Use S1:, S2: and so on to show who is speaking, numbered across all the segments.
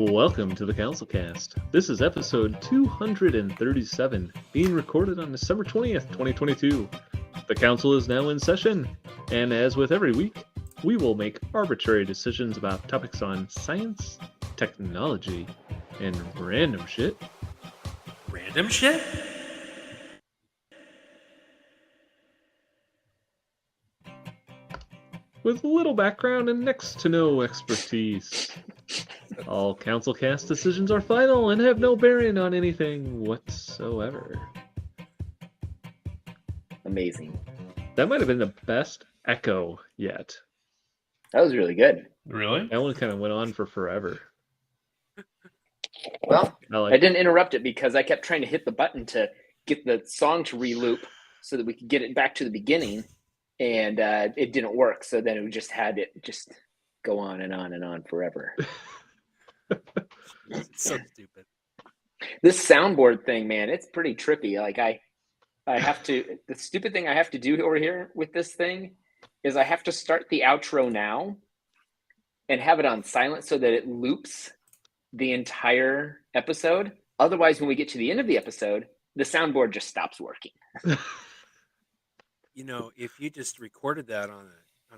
S1: Welcome to the CouncilCast. This is episode 237, being recorded on December 20th, 2022. The Council is now in session, and as with every week, we will make arbitrary decisions about topics on science, technology, and random shit.
S2: Random shit?
S1: With little background and next to no expertise. All CouncilCast decisions are final and have no bearing on anything whatsoever.
S3: Amazing.
S1: That might have been the best echo yet.
S3: That was really good.
S2: Really?
S1: That one kind of went on for forever.
S3: Well,
S1: I
S3: I didn't interrupt it because I kept trying to hit the button to get the song to re-loop so that we could get it back to the beginning, and it didn't work. So then it just had it just go on and on and on forever.
S2: It's so stupid.
S3: This soundboard thing, man, it's pretty trippy. Like I have to, the stupid thing I have to do over here with this thing is I have to start the outro now and have it on silent so that it loops the entire episode. Otherwise, when we get to the end of the episode, the soundboard just stops working.
S2: You know, if you just recorded that on a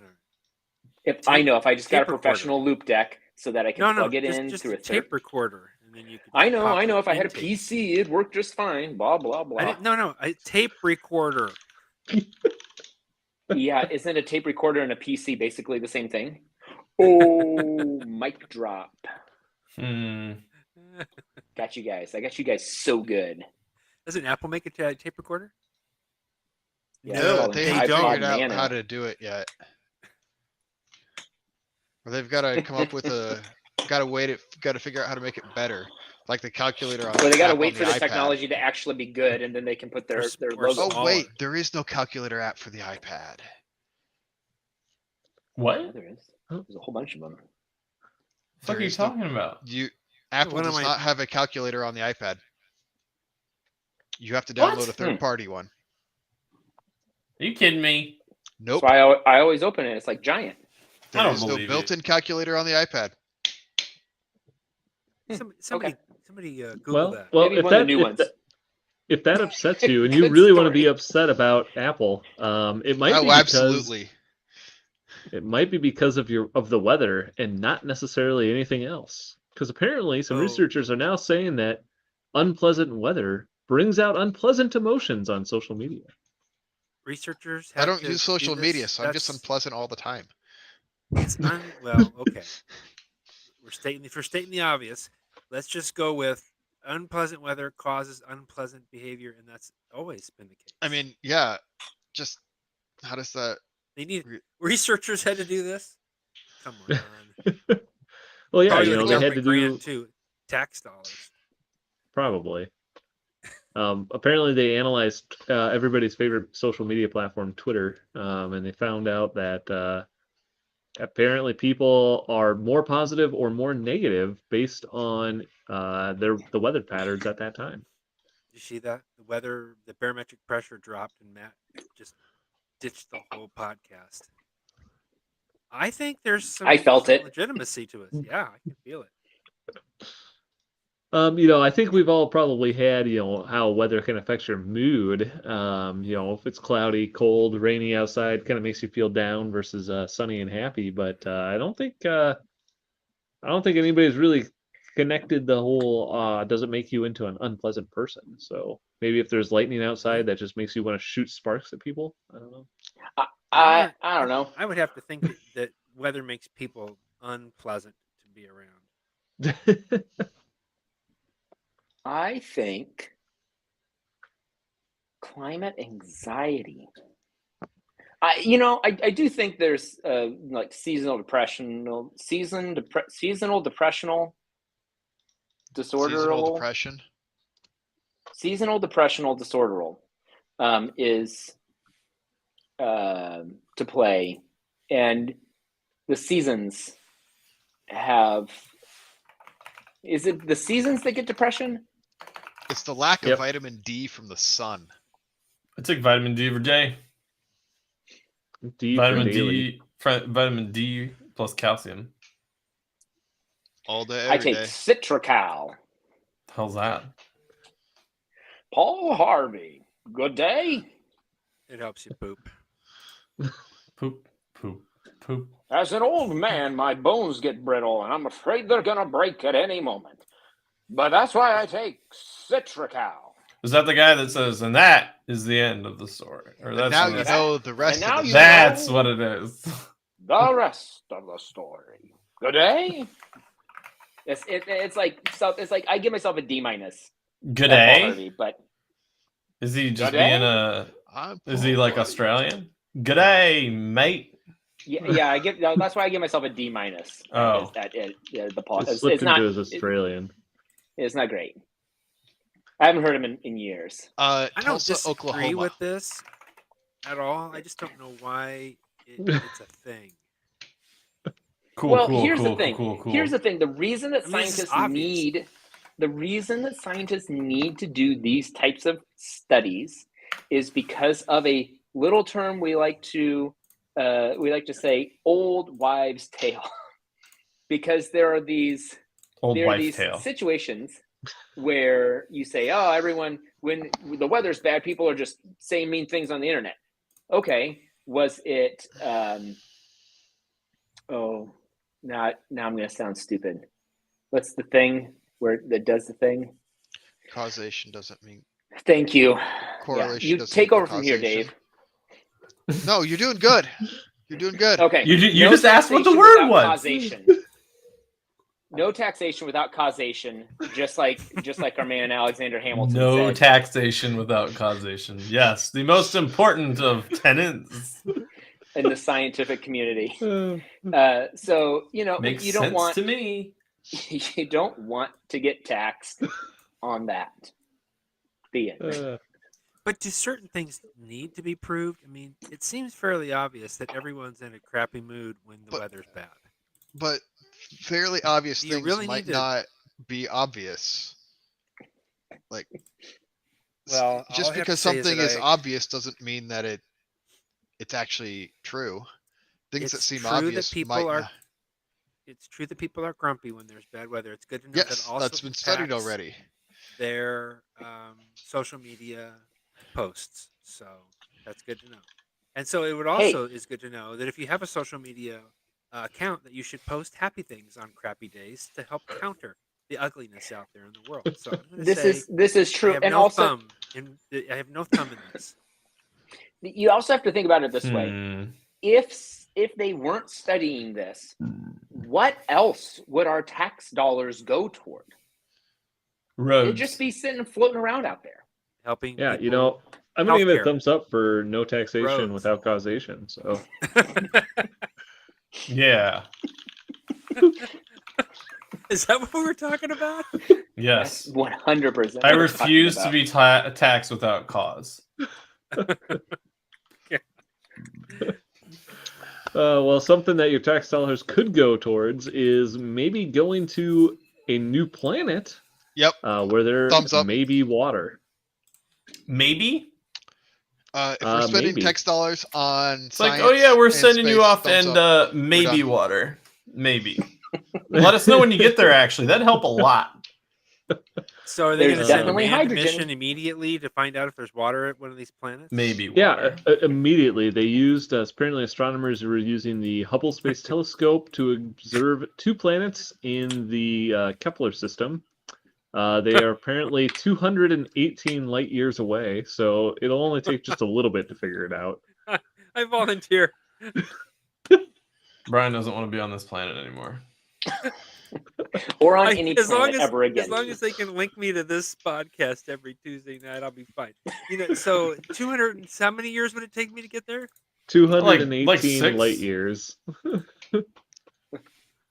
S3: If I just got a professional
S2: recorder.
S3: loop deck so that I can plug it in
S2: just
S3: through
S2: a
S3: a
S2: tape recorder, and then you could.
S3: I know. If I had a
S2: intake.
S3: PC, it'd work just fine. Blah blah blah.
S2: A tape recorder.
S3: Yeah, isn't a tape recorder and a PC basically the same thing? Oh, mic drop. Got you guys. I got you guys so good.
S2: Doesn't Apple make a tape recorder?
S3: Yeah,
S4: No, they haven't
S3: iPod
S4: figured out
S3: Nano.
S4: how to do it yet. Or they've got to come up with got to figure out how to make it better, like the calculator on.
S3: Well, they got to
S4: app
S3: wait
S4: on
S3: for the
S4: iPad.
S3: technology to actually be good, and then they can put their
S2: Or
S3: logo.
S4: Oh wait, there is no calculator app for the iPad.
S3: Yeah,
S5: What?
S3: there is. There's a whole bunch of them.
S5: The fuck are you
S4: There is no-
S5: talking about?
S4: Apple
S2: One of
S4: does
S2: my-
S4: not have a calculator on the iPad. You have to download
S5: What?
S4: a third-party one.
S5: Are you kidding me?
S4: Nope,
S3: So I always open it. It's like giant.
S5: I
S4: there
S5: don't
S4: is no
S5: believe you.
S4: built-in calculator on the iPad.
S2: Somebody Google
S1: Well,
S2: that.
S1: well,
S3: Maybe
S1: if
S3: one of the
S1: that,
S3: new
S1: if
S3: ones.
S1: that if that upsets you and you
S3: Good
S1: really want to be
S3: story.
S1: upset about Apple, it might be
S4: Oh,
S1: because
S4: absolutely.
S1: it might be because of the weather and not necessarily anything else. Because apparently some
S2: Oh.
S1: researchers are now saying that unpleasant weather brings out unpleasant emotions on social media.
S2: Researchers.
S4: I
S2: have
S4: don't
S2: to
S4: use social
S2: do
S4: media,
S2: this.
S4: so I'm just
S2: That's-
S4: unpleasant all the time.
S2: It's well, okay. We're stating the obvious. Let's just go with unpleasant weather causes unpleasant behavior, and that's always been the case.
S4: I mean, yeah, just how does that?
S2: they need
S4: re-
S2: researchers had to do this. Come on,
S1: Well, yeah,
S2: Probably
S1: you
S2: with
S1: know,
S2: a
S1: they had to
S2: government
S1: do
S2: grant too, tax dollars.
S1: probably. Apparently, they analyzed everybody's favorite social media platform, Twitter, and they found out that apparently people are more positive or more negative based on the weather patterns at that time.
S2: Did you see that? The weather, the barometric pressure dropped, and Matt just ditched the whole podcast. I think there's some,
S3: I felt
S2: some
S3: it.
S2: legitimacy to it. Yeah, I can feel it.
S1: You know, I think we've all probably had, you know, how weather can affect your mood. You know, if it's cloudy, cold, rainy outside, kind of makes you feel down versus sunny and happy. But I don't think anybody's really connected the whole does it make you into an unpleasant person. So maybe if there's lightning outside, that just makes you want to shoot sparks at people. I don't know.
S3: I don't know.
S2: I would have to think that weather makes people unpleasant to be around.
S3: I think climate anxiety. I do think there's like seasonal depressional disorder.
S4: Seasonal depression.
S3: Seasonal depressional disorder is to play, and the seasons have. Is it the seasons that get depression?
S4: It's the lack of
S1: Yep.
S4: vitamin D from the sun.
S5: I took vitamin D every day.
S1: D for daily.
S5: Vitamin D plus calcium.
S4: All day,
S3: I
S4: every
S3: take
S4: day.
S3: Citracal.
S5: How's that?
S3: Paul Harvey. Good day.
S2: It helps you poop.
S5: Poop, poop, poop.
S3: As an old man, my bones get brittle, and I'm afraid they're gonna break at any moment. But that's why I take Citracal.
S5: Is that the guy that says, and that is the end of the story? Or
S4: And
S5: that's
S4: now
S5: what
S4: you
S5: it's-
S4: know the rest
S3: now
S4: of the
S3: you
S4: story.
S5: That's
S3: know-
S5: what it is.
S3: The rest of the story. Good day. It's like I give myself a D minus.
S5: Good
S3: at Paul
S5: day.
S3: Harvey, but
S5: Is he just
S3: Good day?
S5: being a?
S4: I'm
S5: Is he
S4: Paul
S5: like
S4: Harvey.
S5: Australian? Good day, mate.
S3: yeah, that's why I give myself a D minus.
S5: Oh.
S3: The Paul.
S1: It
S3: It's
S1: slipped
S3: not.
S1: into his Australian.
S3: It's not great. I haven't heard him in years.
S2: I don't
S4: Tulsa,
S2: disagree
S4: Oklahoma.
S2: with this at all. I just don't know why it's a thing.
S5: Cool,
S3: well,
S5: cool,
S3: here's
S5: cool,
S3: the thing.
S5: cool, cool.
S3: Here's the thing. The reason that
S2: I mean, this is
S3: scientists
S2: obvious.
S3: need to do these types of studies is because of a little term we like to say old wives' tale. Because there are these
S5: Old wife tale.
S3: situations where you say, oh, everyone, when the weather's bad, people are just saying mean things on the internet. Okay, was it now I'm going to sound stupid. What's the thing that does the thing?
S4: Causation doesn't mean
S3: Thank you.
S4: correlation.
S3: You
S4: doesn't
S3: take
S4: equal
S3: over from here,
S4: causation.
S3: Dave.
S4: No, you're doing good. You're doing good.
S3: Okay.
S5: You
S3: No
S5: just asked what the
S3: taxation
S5: word
S3: without
S5: was.
S3: Causation. No taxation without causation, just like our man Alexander Hamilton
S5: No
S3: said.
S5: taxation without causation. Yes, the most important of tenets.
S3: In the scientific community.
S1: Uh,
S3: So
S5: Makes
S3: you don't
S5: sense
S3: want
S5: to me.
S3: you don't want to get taxed on that. The end.
S2: But do certain things need to be proved? I mean, it seems fairly obvious that everyone's in a crappy mood when the
S4: But-
S2: weather's bad.
S4: But fairly obvious
S2: Do you
S4: things
S2: really
S4: might
S2: need to-
S4: not be obvious. Like,
S2: Well,
S4: just
S2: all I have
S4: because
S2: to say is
S4: something
S2: that
S4: is obvious doesn't mean that it's actually true. Things that
S2: It's
S4: seem
S2: true that
S4: obvious
S2: people
S4: might
S2: are-
S4: not.
S2: It's true that people are grumpy when there's bad weather. It's good to know
S4: Yes,
S2: that also
S4: that's been studied
S2: impacts
S4: already.
S2: their social media posts. So that's good to know. And so it would also is good to know that if you have a social media account, that you should post happy things on crappy days to help counter the ugliness out there in the world. So I'm going to say
S3: This is
S2: I
S3: true,
S2: have
S3: and
S2: no
S3: also
S2: thumb in this.
S3: you also have to think about it this way.
S5: Hmm.
S3: If they weren't studying this, what else would our tax dollars go toward?
S5: Roads.
S3: It'd just be sitting floating around out there.
S2: Helping
S1: yeah,
S2: people.
S1: I'm gonna give it a
S2: Healthcare.
S1: thumbs up for no taxation
S2: Roads.
S1: without causation. So
S5: Yeah.
S2: Is that what we were talking about?
S5: Yes.
S3: 100%.
S5: I refuse to be taxed without cause.
S1: well, something that your tax dollars could go towards is maybe going to a new planet.
S4: Yep.
S1: Where there
S4: Thumbs up.
S1: may be water.
S5: Maybe.
S4: If we're spending
S1: maybe.
S4: tax dollars on
S5: It's like, oh yeah, we're sending you off and maybe
S4: done.
S5: water. Maybe. Let us know when you get there, actually. That'd help a lot.
S2: So are they going
S3: There's
S2: to send a
S3: definitely
S2: manned
S3: hydrogen.
S2: mission immediately to find out if there's water at one of these planets?
S5: Maybe
S1: Yeah,
S5: water.
S1: immediately they used. Apparently, astronomers were using the Hubble Space Telescope to observe 2 planets in the Kepler system. They are apparently 218 light years away, so it'll only take just a little bit to figure it out.
S2: I volunteer.
S5: Brian doesn't want to be on this planet anymore.
S3: Or on any
S2: as long
S3: planet
S2: as,
S3: ever again.
S2: As long as they can link me to this podcast every Tuesday night, I'll be fine. So 200 and how many years would it take me to get there?
S1: 218
S5: like 6?
S1: light years.
S5: Hold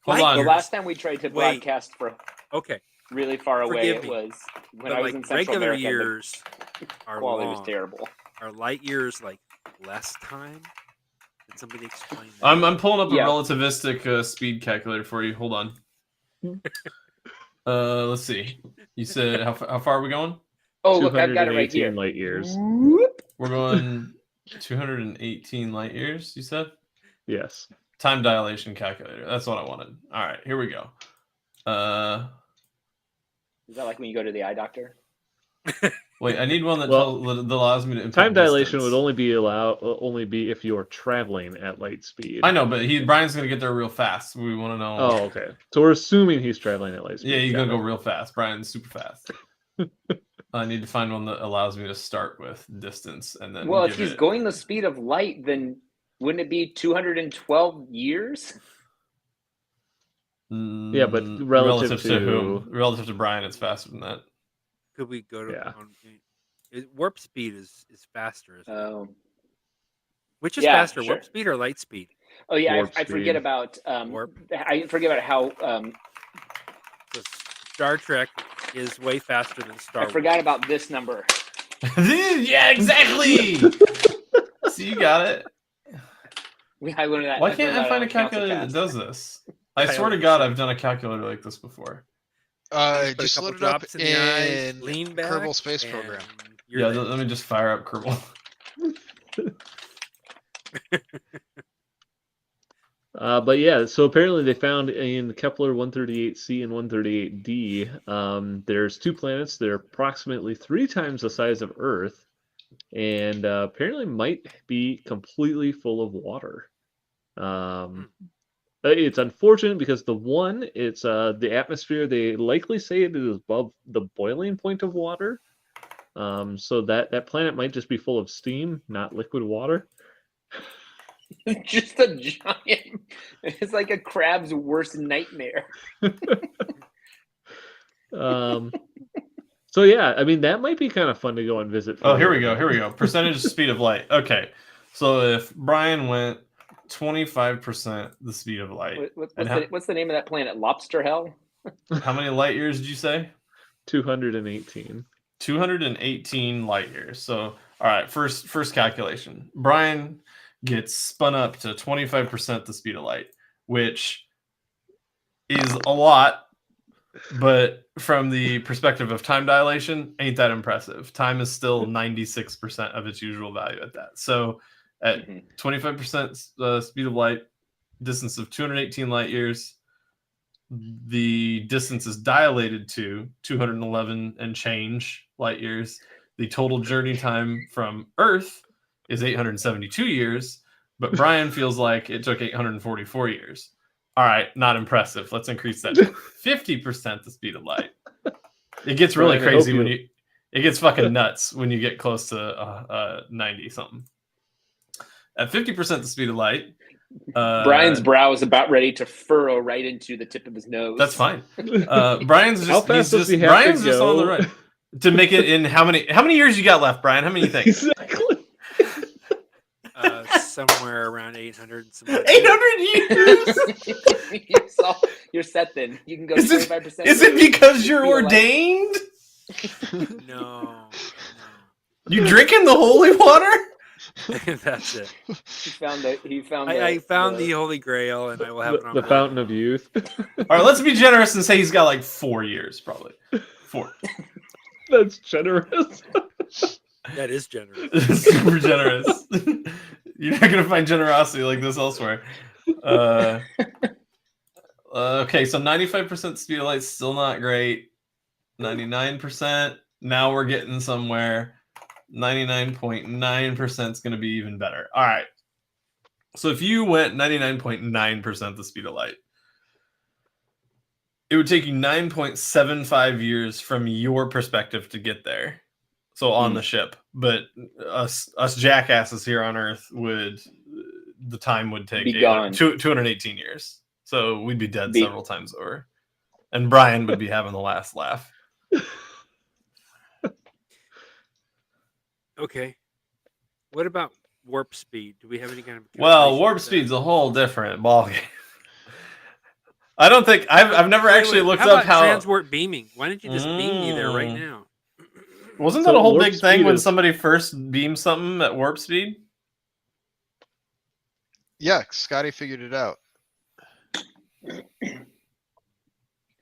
S2: Light
S5: on.
S3: The last time we tried to
S2: Wait.
S3: broadcast for
S2: Okay.
S3: really far away,
S2: Forgive
S3: it
S2: me.
S3: was when
S2: But
S3: I was
S2: like
S3: in Central
S2: regular
S3: America.
S2: years
S3: The
S2: are
S3: quality
S2: long.
S3: was terrible.
S2: Are light years like less time? Can somebody explain that?
S5: I'm pulling up a
S3: Yeah.
S5: relativistic speed calculator for you. Hold on. Let's see. You said how far are we going?
S3: Oh, look, I've got it right
S1: 218
S3: here.
S1: light years.
S3: Whoop.
S5: We're going 218 light years, you said?
S1: Yes.
S5: Time dilation calculator. That's what I wanted. All right, here we go.
S3: Is that like when you go to the eye doctor?
S5: Wait, I need one that
S1: Well,
S5: that allows me to input
S1: Time dilation
S5: distance.
S1: would only be if you're traveling at light speed.
S5: I know, but Brian's gonna get there real fast. We want to know.
S1: Oh, okay. So we're assuming he's traveling at light speed.
S5: Yeah, he's
S1: Got
S5: gonna go
S1: it.
S5: real fast. Brian's super fast. I need to find one that allows me to start with distance and then.
S3: Well, if
S5: give
S3: he's
S5: it...
S3: going the speed of light, then wouldn't it be 212 years?
S1: Yeah, but relative
S5: to whom? Relative to Brian, it's faster than that.
S2: Could we go to
S1: Yeah.
S2: warp speed is faster, isn't it?
S3: Oh,
S2: Which is
S3: yeah,
S2: faster,
S3: sure.
S2: warp speed or light speed?
S3: oh yeah.
S1: Warp
S3: I forget
S1: speed.
S3: about
S2: Warp.
S3: I forget about how
S2: So Star Trek is way faster than Star
S3: I
S2: Wars.
S3: forgot about this number.
S5: Yeah, exactly. See, you got it.
S3: I learned that.
S5: Why
S3: learned
S5: can't I
S3: that
S5: find
S3: on
S5: a calculator that
S3: CouncilCast.
S5: does this? I
S2: I
S5: swear to
S2: always
S5: God,
S2: say.
S5: I've done a calculator like this before.
S2: Put a
S4: Just
S2: couple
S4: load it up
S2: drops in the eyes,
S4: in
S2: lean back,
S4: Kerbal Space
S2: and
S4: Program.
S2: you're
S5: Yeah,
S2: there.
S5: let me just fire up Kerbal.
S1: But yeah, so apparently they found in Kepler 138c and 138d, there's two planets that are approximately 3 times the size of Earth, and apparently might be completely full of water. It's unfortunate because it's the atmosphere. They likely say it is above the boiling point of water. So that planet might just be full of steam, not liquid water.
S3: Just a giant. It's like a crab's worst nightmare.
S1: So yeah, I mean that might be kind of fun to go and visit.
S5: Oh, here we go. Percentage speed of light. Okay, so if Brian went 25% the speed of light,
S3: What's the name of that planet? Lobster Hell?
S5: how many light years did you say?
S1: 218.
S5: 218 light years. So, all right, first calculation. Brian gets spun up to 25% the speed of light, which is a lot, but from the perspective of time dilation, ain't that impressive. Time is still 96% of its usual value at that. So at 25% speed of light, distance of 218 light years, the distance is dilated to 211 and change light years. The total journey time from Earth is 872 years, but Brian feels like it took 844 years. All right, not impressive. Let's increase that to 50% the speed of light. It gets really
S1: Brian, I hope
S5: crazy it gets fucking nuts when you get close to 90 something. At 50% the speed of light,
S3: Brian's brow is about ready to furrow right into the tip of his nose.
S5: That's fine. Brian's just
S1: How fast does he have
S5: Brian's
S1: to
S5: just
S1: go?
S5: on the right to make it in how many years you got left, Brian? How many you think?
S1: Exactly.
S2: Somewhere around 800.
S5: 800 years.
S3: You're set then. You can go
S5: Is
S3: 25%.
S5: Is it because you're
S3: Feel like-
S5: ordained?
S2: No.
S5: You drinking the holy water?
S2: That's it.
S3: I
S2: found the Holy Grail, and I will have it on
S1: The
S2: board.
S1: fountain of youth.
S5: All right, let's be generous and say he's got like 4 years, probably 4.
S1: That's generous.
S2: That is generous.
S5: Super generous. You're not gonna find generosity like this elsewhere. Okay, so 95% speed of light still not great. 99%. Now we're getting somewhere. 99.9% is going to be even better. All right. So if you went 99.9% the speed of light, it would take you 9.75 years from your perspective to get there. So on the ship, but us jackasses here on Earth the time would take
S3: Be gone.
S5: 218 years. So we'd be dead several times over. And Brian would be having the last laugh.
S2: Okay. What about warp speed? Do we have any kind of
S5: Well,
S2: calculation
S5: warp
S2: for that?
S5: speed's a whole different ballgame. I don't think I've never actually looked
S2: how
S5: up
S2: about
S5: how
S2: transwarp beaming. Why don't you just beam me there right now?
S5: wasn't
S1: So
S5: that a whole
S1: warp
S5: big thing
S1: speed
S5: when
S1: is-
S5: somebody first beamed something at warp speed?
S4: Yeah, Scotty figured it out.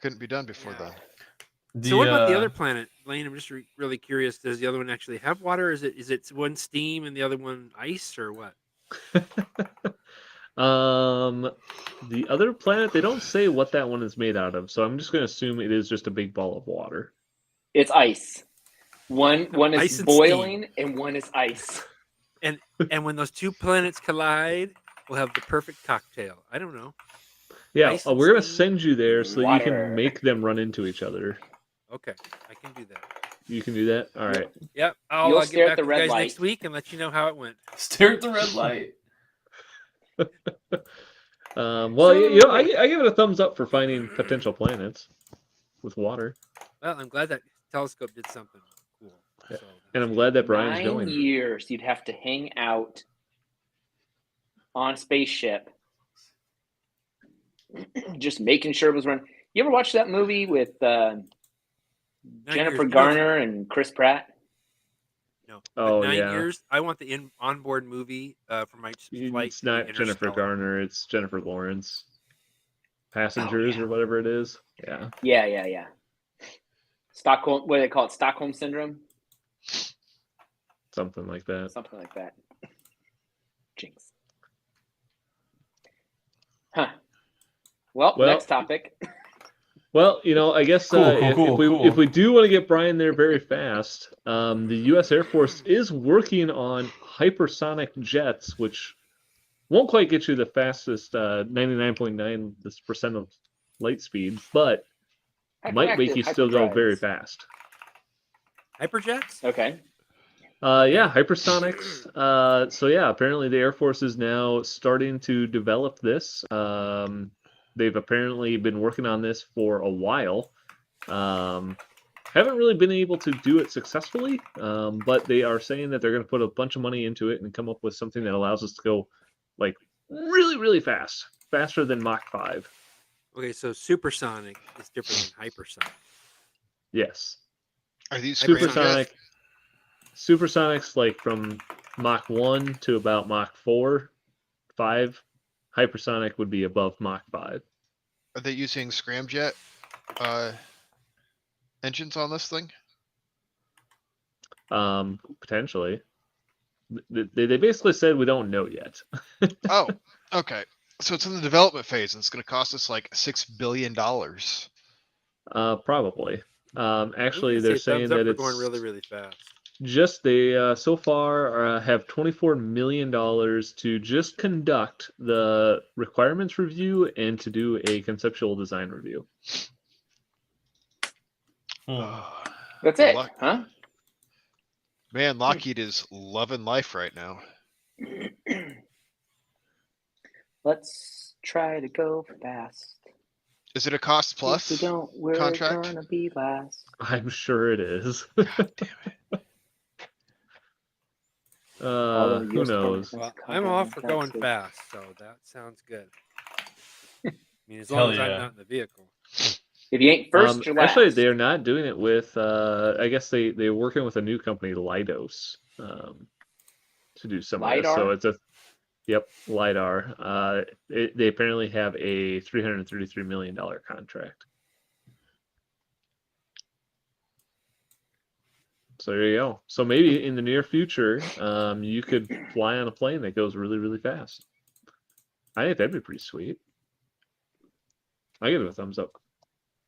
S4: Couldn't be done before then.
S2: So what about the other planet, Lane? I'm just really curious. Does the other one actually have water? Is it one steam and the other one ice, or what?
S1: The other planet, they don't say what that one is made out of, so I'm just going to assume it is just a big ball of water.
S3: It's ice. One is
S2: Ice and
S3: boiling and one is ice.
S2: And when those two planets collide, we'll have the perfect cocktail. I don't know.
S1: Yeah,
S2: Ice and
S1: we're going to
S2: steam.
S1: send you there so that you can
S3: Water.
S1: make them run into each other.
S2: Okay, I can do that.
S1: You can do that? All right.
S2: Yep, I'll
S3: You'll
S2: get
S3: stare at
S2: back
S3: the
S2: to you
S3: red
S2: guys
S3: light.
S2: next week and let you know how it went.
S5: Stare at the red light.
S1: Well, you know, I give it a thumbs up for finding potential planets with water.
S2: Well, I'm glad that telescope did something cool.
S1: Yeah.
S2: So
S1: And I'm glad that Brian's
S3: 9
S1: going.
S3: years you'd have to hang out on a spaceship just making sure it was running. You ever watch that movie with
S2: 9
S3: Jennifer
S2: years.
S3: Garner and Chris Pratt?
S2: No.
S1: Oh,
S2: But 9
S1: yeah.
S2: years. I want the onboard movie for my flight.
S1: It's
S2: to be
S1: not Jennifer
S2: Interstellar.
S1: Garner, it's Jennifer Lawrence. Passengers
S3: yeah.
S1: or whatever it is. Yeah.
S3: Yeah. Stockholm, what do they call it? Stockholm Syndrome?
S1: Something like that.
S3: Something like that. Jinx. Huh. Well,
S1: Well,
S3: next topic.
S1: Well, you know, I guess
S5: Cool,
S1: if we do want to get Brian there very fast, the U.S. Air Force is working on hypersonic jets, which won't quite get you the fastest 99.9% of light speed, but might make you still go very
S3: hyperdrives.
S1: fast.
S2: Hyperjets?
S3: Okay.
S1: Yeah, hypersonics. So yeah, apparently the Air Force is now starting to develop this. They've apparently been working on this for a while. Haven't really been able to do it successfully, but they are saying that they're going to put a bunch of money into it and come up with something that allows us to go like really, really fast, faster than Mach 5.
S2: Okay, so supersonic is different than hypersonic.
S1: Yes.
S4: Are these
S1: Supersonic. Supersonics like from Mach 1 to about Mach 4, 5. Hypersonic would be above Mach 5.
S4: Are they using scramjet engines on this thing?
S1: Potentially. They basically said we don't know yet.
S4: Oh, okay. So it's in the development phase, and it's going to cost us like $6 billion.
S1: Probably. Actually,
S2: I'm gonna
S1: they're
S2: say thumbs
S1: saying
S2: up
S1: that
S2: for
S1: it's
S2: going really, really fast.
S1: just they so far have $24 million to just conduct the requirements review and to do a conceptual design review.
S3: That's it,
S4: Luck-
S3: huh?
S4: Man, Lockheed is loving life right now.
S3: Let's try to go fast.
S4: Is it a cost
S3: If
S4: plus
S3: we don't, we're
S4: contract?
S3: gonna be last.
S1: I'm sure it is.
S4: God damn it.
S3: Although
S1: Who
S3: US Department
S1: knows?
S3: of
S2: Well,
S3: Defense
S2: I'm all for
S3: contract
S2: going
S3: says-
S2: fast, so that sounds good. I mean, as
S5: Hell
S2: long as I'm
S5: yeah.
S2: not in the vehicle.
S3: If you ain't first, you're last.
S1: Actually, they're not doing it with. I guess they're working with a new company, Leidos, to do some of this. So
S3: LiDAR?
S1: it's a, yep, lidar. They apparently have a $333 million contract. So there you go. So maybe in the near future, you could fly on a plane that goes really, really fast. I think that'd be pretty sweet. I give it a thumbs up.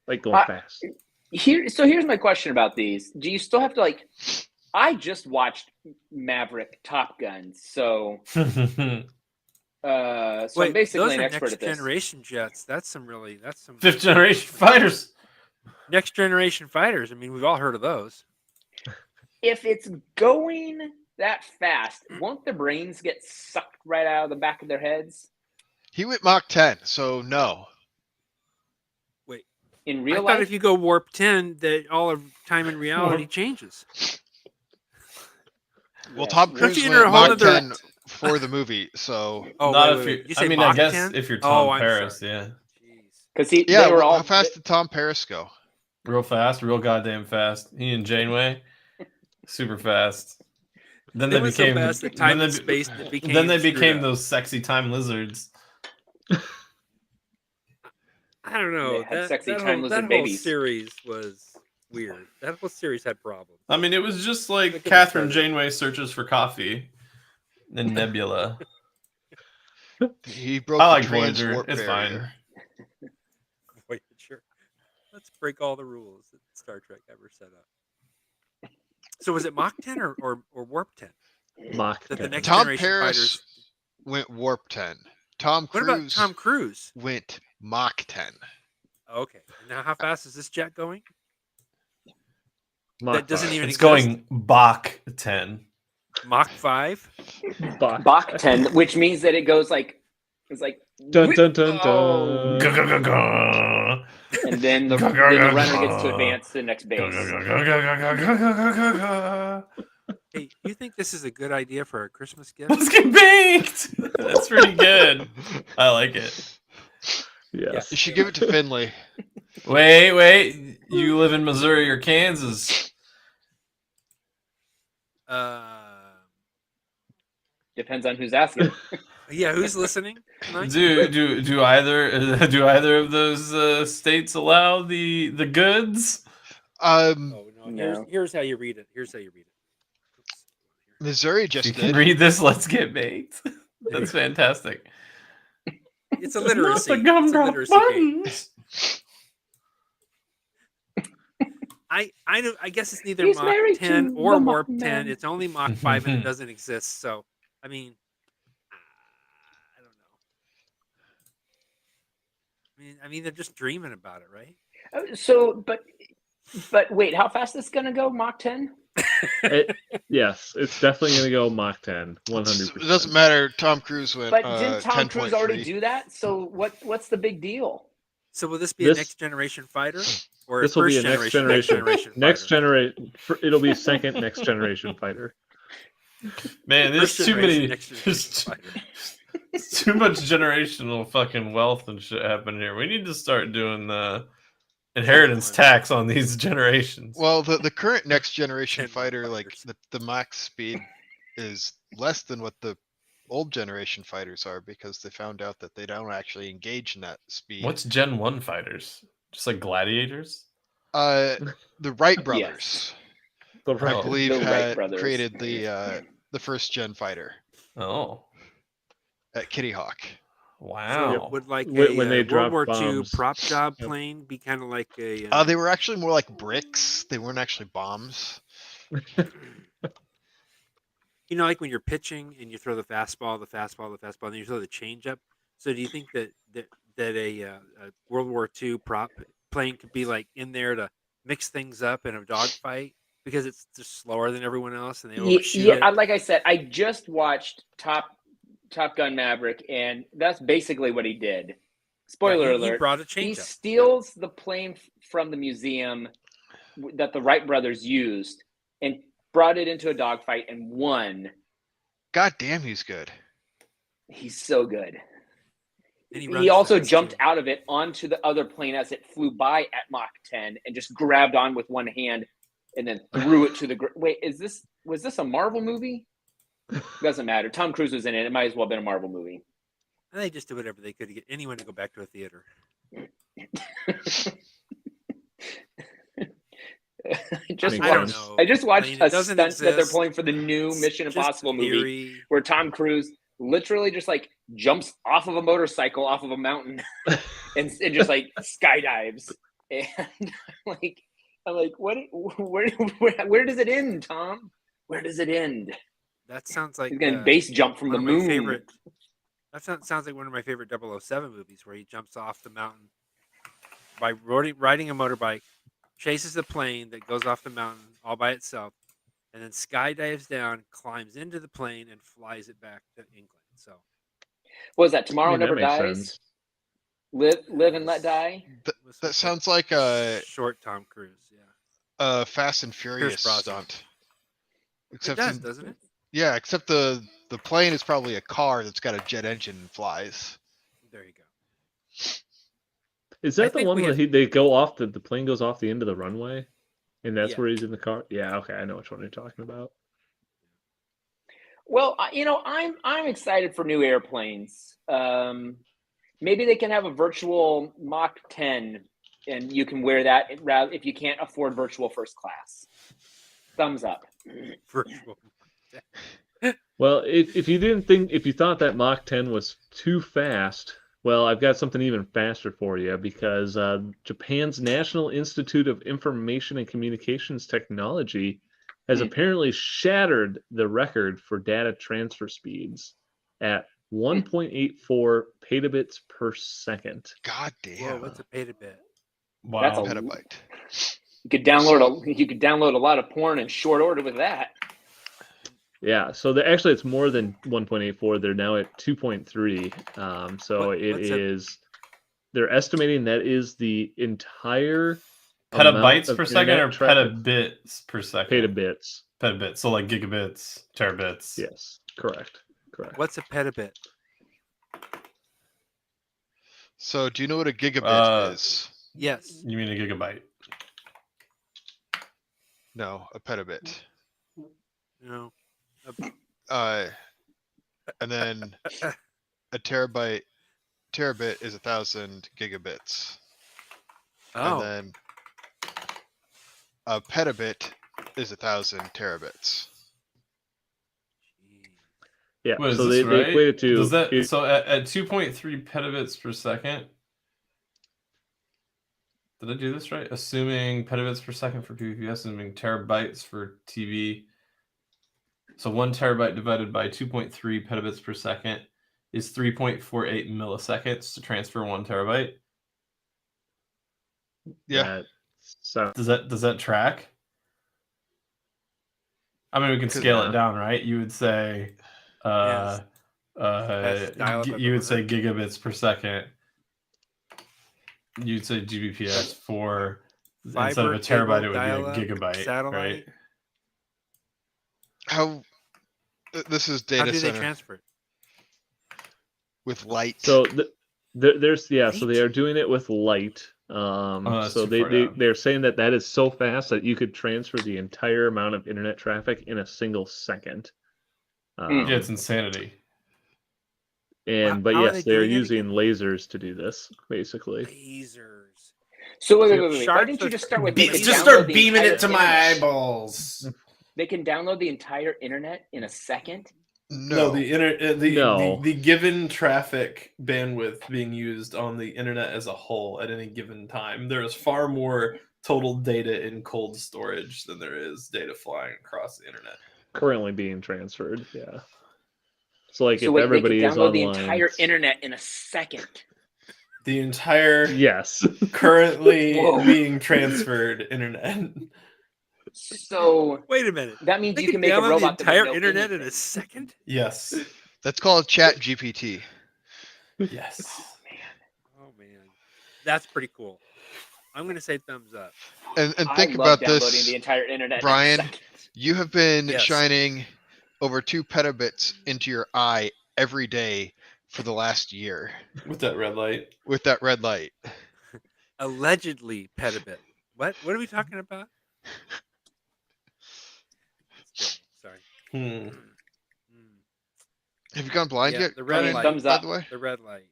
S1: Like going fast.
S3: Here's my question about these. Do you still have to like? I just watched Maverick Top Gun, so I'm
S2: Wait,
S3: basically
S2: those
S3: an
S2: are
S3: expert
S2: next
S3: at this.
S2: generation jets. That's some
S5: Fifth generation fighters.
S2: next generation fighters. I mean, we've all heard of those.
S3: If it's going that fast, won't the brains get sucked right out of the back of their heads?
S4: He went Mach 10, so no.
S2: Wait,
S3: In
S2: I
S3: real
S2: thought
S3: life,
S2: if you go warp 10, that all of time in reality
S5: Warp.
S2: changes.
S4: Well,
S3: Yes.
S4: Tom
S3: Warp
S4: Cruise
S2: Pushing
S4: went
S2: her a whole
S4: Mach
S2: other-
S4: 10 for the movie, so
S2: Oh,
S5: Not
S2: wait,
S5: if
S2: wait,
S5: you.
S2: wait. You
S5: I
S2: say
S5: mean,
S2: Mach
S5: I guess
S2: 10?
S5: if you're Tom
S2: I'm
S5: Paris,
S2: sorry.
S5: yeah,
S2: Jeez.
S3: because
S4: yeah.
S3: they were all
S4: How fast did Tom Paris go?
S5: real fast, real goddamn fast. He and Janeway, super fast. Then
S2: They
S5: they
S2: went so
S5: became.
S2: fast that
S5: then
S2: time
S5: they
S2: and
S5: be-
S2: space became
S5: Then they
S2: screwed
S5: became
S2: up.
S5: those sexy time lizards.
S2: I don't know.
S3: They had
S2: That,
S3: sexy
S2: that
S3: time
S2: whole,
S3: lizard
S2: that whole
S3: babies.
S2: series was weird. That whole series had problems.
S5: I mean, it was just like
S2: Look at the
S5: Catherine
S2: starter.
S5: Janeway searches for coffee in Nebula.
S4: He broke
S5: I
S4: the
S5: like
S4: trans
S5: Voyager.
S4: warp
S5: It's
S4: barrier.
S2: Voyager. Let's break all the rules that Star Trek ever set up. So was it Mach 10 or Warp 10?
S1: Mach
S2: That the
S1: 10.
S2: next
S4: Tom
S2: generation
S4: Paris
S2: fighters.
S4: went warp 10. Tom
S2: What about
S4: Cruise
S2: Tom Cruise?
S4: went Mach 10.
S2: Okay. And now how fast is this jet going?
S1: Mach
S2: That doesn't
S1: 5.
S2: even
S5: It's
S2: exist.
S5: going Bach 10.
S2: Mach 5?
S3: Bach 10, which means that it goes like it's like
S1: Dun dun dun
S3: oh,
S1: dun.
S5: Ga-ga-ga-ga.
S3: and then the runner gets to advance to the next base.
S5: Ga-ga-ga-ga-ga-ga-ga-ga-ga.
S2: Hey, you think this is a good idea for a Christmas gift?
S5: Let's get baked. That's pretty good. I like it.
S1: Yes.
S4: You should give it to Finley.
S5: Wait. You live in Missouri or Kansas?
S3: Depends on who's asking.
S2: Yeah, who's listening tonight?
S5: Do either of those states allow the goods?
S2: Oh no.
S3: No.
S2: Here's how you read it. Oops.
S4: Missouri
S5: If
S4: just
S5: you can
S4: did.
S5: read this, let's get baked. That's fantastic.
S2: It's a literacy.
S5: Not the
S2: It's a
S5: gumdrop
S2: literacy game.
S5: buttons.
S2: I guess it's neither
S3: He's
S2: Mach
S3: married
S2: 10
S3: to
S2: or
S3: the
S2: Warp
S3: Mothman.
S2: 10. It's only Mach 5 and it doesn't exist. So, I mean, I don't know. I mean, they're just dreaming about it, right?
S3: So, but wait, how fast is this gonna go? Mach 10?
S1: Yes, it's definitely going to go Mach 10. 100%.
S4: It doesn't matter. Tom Cruise went
S3: But didn't Tom
S4: 10.3.
S3: Cruise already do that? So what's the big deal?
S2: So, will this be a
S1: This-
S2: next generation fighter or
S1: This
S2: a
S1: will be
S2: first
S1: a next
S2: generation?
S1: generation. Next generation. It'll be second next generation fighter.
S5: Man, there's
S2: First
S5: too many.
S2: next generation
S5: There's
S2: fighter.
S5: too much generational fucking wealth and shit happening here. We need to start doing the inheritance tax on these generations.
S4: Well, the current next generation
S2: 10
S4: fighter, like
S2: fighters.
S4: the max speed is less than what the old generation fighters are because they found out that they don't actually engage in that speed.
S5: What's Gen 1 fighters? Just like gladiators?
S4: The Wright brothers,
S1: The
S4: I
S1: right.
S4: believe,
S3: The Wright
S4: had
S3: brothers.
S4: created the first gen fighter
S5: Oh,
S4: at Kitty Hawk.
S5: wow.
S2: So would like
S1: When they
S2: World
S1: drop
S2: War II
S1: bombs.
S2: prop job
S1: Yep.
S2: plane be kind of like a?
S4: They were actually more like bricks. They weren't actually bombs.
S2: You know, like when you're pitching and you throw the fastball, and then you throw the changeup. So do you think that a World War II prop plane could be like in there to mix things up in a dogfight because it's just slower than everyone else and they overshoot
S3: Yeah,
S2: it?
S3: like I said, I just watched Top Gun Maverick, and that's basically what he did. Spoiler
S2: He
S3: alert:
S2: brought a
S3: he
S2: changeup.
S3: steals the plane from the museum that the Wright brothers used and brought it into a dogfight and won.
S4: God damn, he's good.
S3: He's so good.
S2: And
S3: He
S2: runs
S3: also
S2: fast,
S3: jumped
S2: too.
S3: out of it onto the other plane as it flew by at Mach 10 and just grabbed on with one hand and then threw it to the ground. Wait, was this a Marvel movie? Doesn't matter. Tom Cruise was in it. It might as well have been a Marvel movie.
S2: And they just did whatever they could to get anyone to go back to a theater.
S3: I just
S1: I
S2: don't
S3: watched,
S2: know.
S3: I just watched
S2: I mean,
S3: a
S2: it doesn't
S3: stunt that they're
S2: exist.
S3: pulling for the new
S2: It's
S3: Mission
S2: just
S3: Impossible movie
S2: theory.
S3: where Tom Cruise literally just like jumps off of a motorcycle off of a mountain and just like skydives. And I'm like, where does it end, Tom? Where does it end?
S2: That sounds like
S3: He's gonna base jump from
S2: one
S3: the
S2: of my
S3: moon.
S2: favorite. That sounds like one of my favorite 007 movies where he jumps off the mountain by riding a motorbike, chases the plane that goes off the mountain all by itself, and then skydives down, climbs into the plane, and flies it back to England. So,
S3: What was that? Tomorrow
S1: I mean, that
S3: Never
S1: makes
S3: Dies.
S1: sense.
S3: Live and let die.
S4: That sounds like a
S2: short Tom Cruise. Yeah,
S4: Fast and Furious
S2: Brosnan.
S4: stunt.
S2: it does, doesn't it?
S4: Yeah, except the plane is probably a car that's got a jet engine and flies.
S2: There you go.
S1: Is
S2: I
S1: that the
S2: think
S1: one
S2: we
S1: where
S2: have-
S1: they go off the plane goes off the end of the runway, and that's
S2: Yeah.
S1: where he's in the car? Yeah, okay, I know which one you're talking about.
S3: Well, I'm excited for new airplanes. Maybe they can have a virtual Mach 10, and you can wear that if you can't afford virtual first class. Thumbs up.
S2: Virtual.
S1: Well, if you thought that Mach 10 was too fast, well, I've got something even faster for you because Japan's National Institute of Information and Communications Technology has apparently shattered the record for data transfer speeds at 1.84 petabits per second.
S4: God
S2: Whoa,
S4: damn.
S2: what's a petabit?
S5: Wow.
S3: That's a
S4: Petabyte.
S3: You could download a lot of porn in short order with that.
S1: Yeah, so actually it's more than 1.84. They're now at 2.3. So they're estimating that is the entire amount
S5: Petabytes
S1: of
S5: per second or
S1: internet traffic.
S5: petabits per second?
S1: Petabits.
S5: Petabits. So like gigabits, terabits.
S1: Yes, correct.
S2: What's a petabit?
S4: So do you know what a gigabit is?
S2: Yes.
S5: You mean a gigabyte?
S4: No, a petabit.
S2: No.
S4: And then a terabit is 1,000 gigabits.
S2: Oh.
S4: And then a petabit is 1,000 terabits.
S1: Yeah,
S5: What is
S1: so
S5: this,
S1: they
S5: right?
S1: equate it to
S5: Does that so at 2.3 petabits per second? Did I do this right? Assuming petabits per second for PvP, assuming terabytes for TV. So 1 terabyte divided by 2.3 petabits per second is 3.48 milliseconds to transfer 1 terabyte.
S4: Yeah.
S5: Does that track? I mean, we can scale it down, right? You would say,
S2: Yes.
S5: you would say gigabits per second. You'd say Gbps for instead of a terabyte, it would be a gigabyte,
S2: satellite.
S4: How? This is data
S2: How do
S4: center
S2: they transfer it?
S4: with light.
S1: So so they are doing it with light. So they're saying that is so fast that you could transfer the entire amount of internet traffic in a single second.
S5: Yeah, it's insanity.
S1: But yes, they're using lasers to do this, basically.
S2: Lasers.
S3: So wait. Why didn't you just start with
S5: start beaming it to my eyeballs?
S3: They can download the entire internet in a second.
S5: No, the given traffic bandwidth being used on the internet as a whole at any given time, there is far more total data in cold storage than there is data flying across the internet.
S1: Currently being transferred, yeah. So if
S3: wait,
S1: everybody
S3: they can download
S1: is
S3: the
S1: online,
S3: entire internet in a second.
S5: The entire
S1: yes
S5: currently being transferred internet.
S3: So
S2: wait a minute.
S3: That means
S2: they
S3: you can make a robot
S2: the entire
S3: that
S2: internet
S3: anything.
S2: in a second?
S5: Yes.
S4: That's called Chat GPT.
S5: Yes.
S2: Oh man. That's pretty cool. I'm gonna say thumbs up.
S4: And think about
S3: downloading
S4: this,
S3: the entire internet,
S4: Brian. You have been shining over 2 petabits into your eye every day for the last year.
S5: With that red light.
S4: With that red light.
S2: Allegedly petabit. What are we talking about? Sorry.
S4: Have you gone blind yet?
S2: The red light.
S3: Thumbs up.
S4: By the way,
S2: the red light.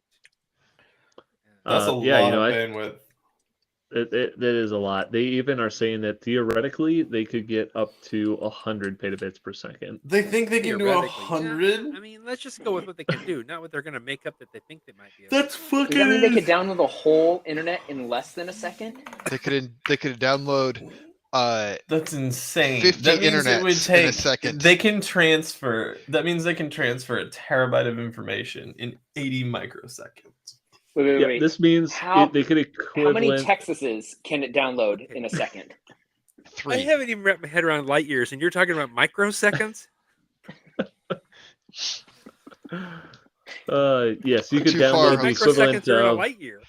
S5: That's a lot of bandwidth.
S1: That is a lot. They even are saying that theoretically they could get up to 100 petabits per second.
S5: They think they can do 100?
S2: I mean, let's just go with what they can do, not what they're going to make up that they think they might be able
S5: That's fucking.
S3: Does that mean they could download the whole internet in less than a second?
S4: They could download.
S5: That's insane.
S4: 50
S5: that means
S4: internets
S5: it would take,
S4: in a second.
S5: They can transfer. That means they can transfer a terabyte of information in 80 microseconds.
S3: Wait.
S1: This means they could equivalent.
S3: How many Texases can it download in a second?
S4: 3.
S2: I haven't even wrapped my head around light years, and you're talking about microseconds?
S1: Yes, you could
S4: Too far,
S1: download the equivalent
S2: are in a
S1: of
S2: light year.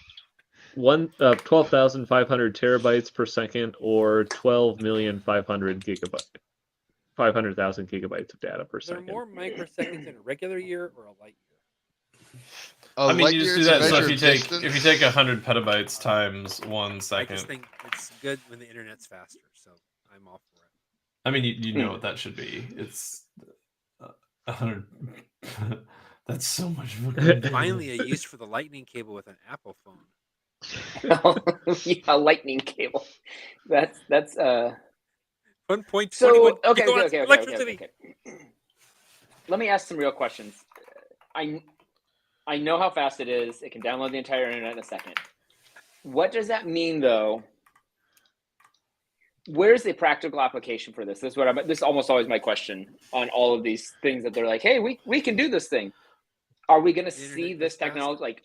S1: 12,500 terabytes per second, or 12,500,000 gigabytes of data per second.
S2: There are more microseconds in a regular year or a light year?
S5: I mean, you just do that. So if you take 100 petabytes times 1 second,
S2: I just think it's good when the internet's faster, so I'm all for it.
S5: I mean, you know what that should be. It's 100. That's so much.
S2: Finally, a use for the lightning cable with an Apple phone.
S3: A lightning cable. That's
S2: 1.21.
S3: So okay. let me ask some real questions. I know how fast it is. It can download the entire internet in a second. What does that mean, though? Where's the practical application for this? This is almost always my question on all of these things that they're like, hey, we can do this thing. Are we going to see this technology like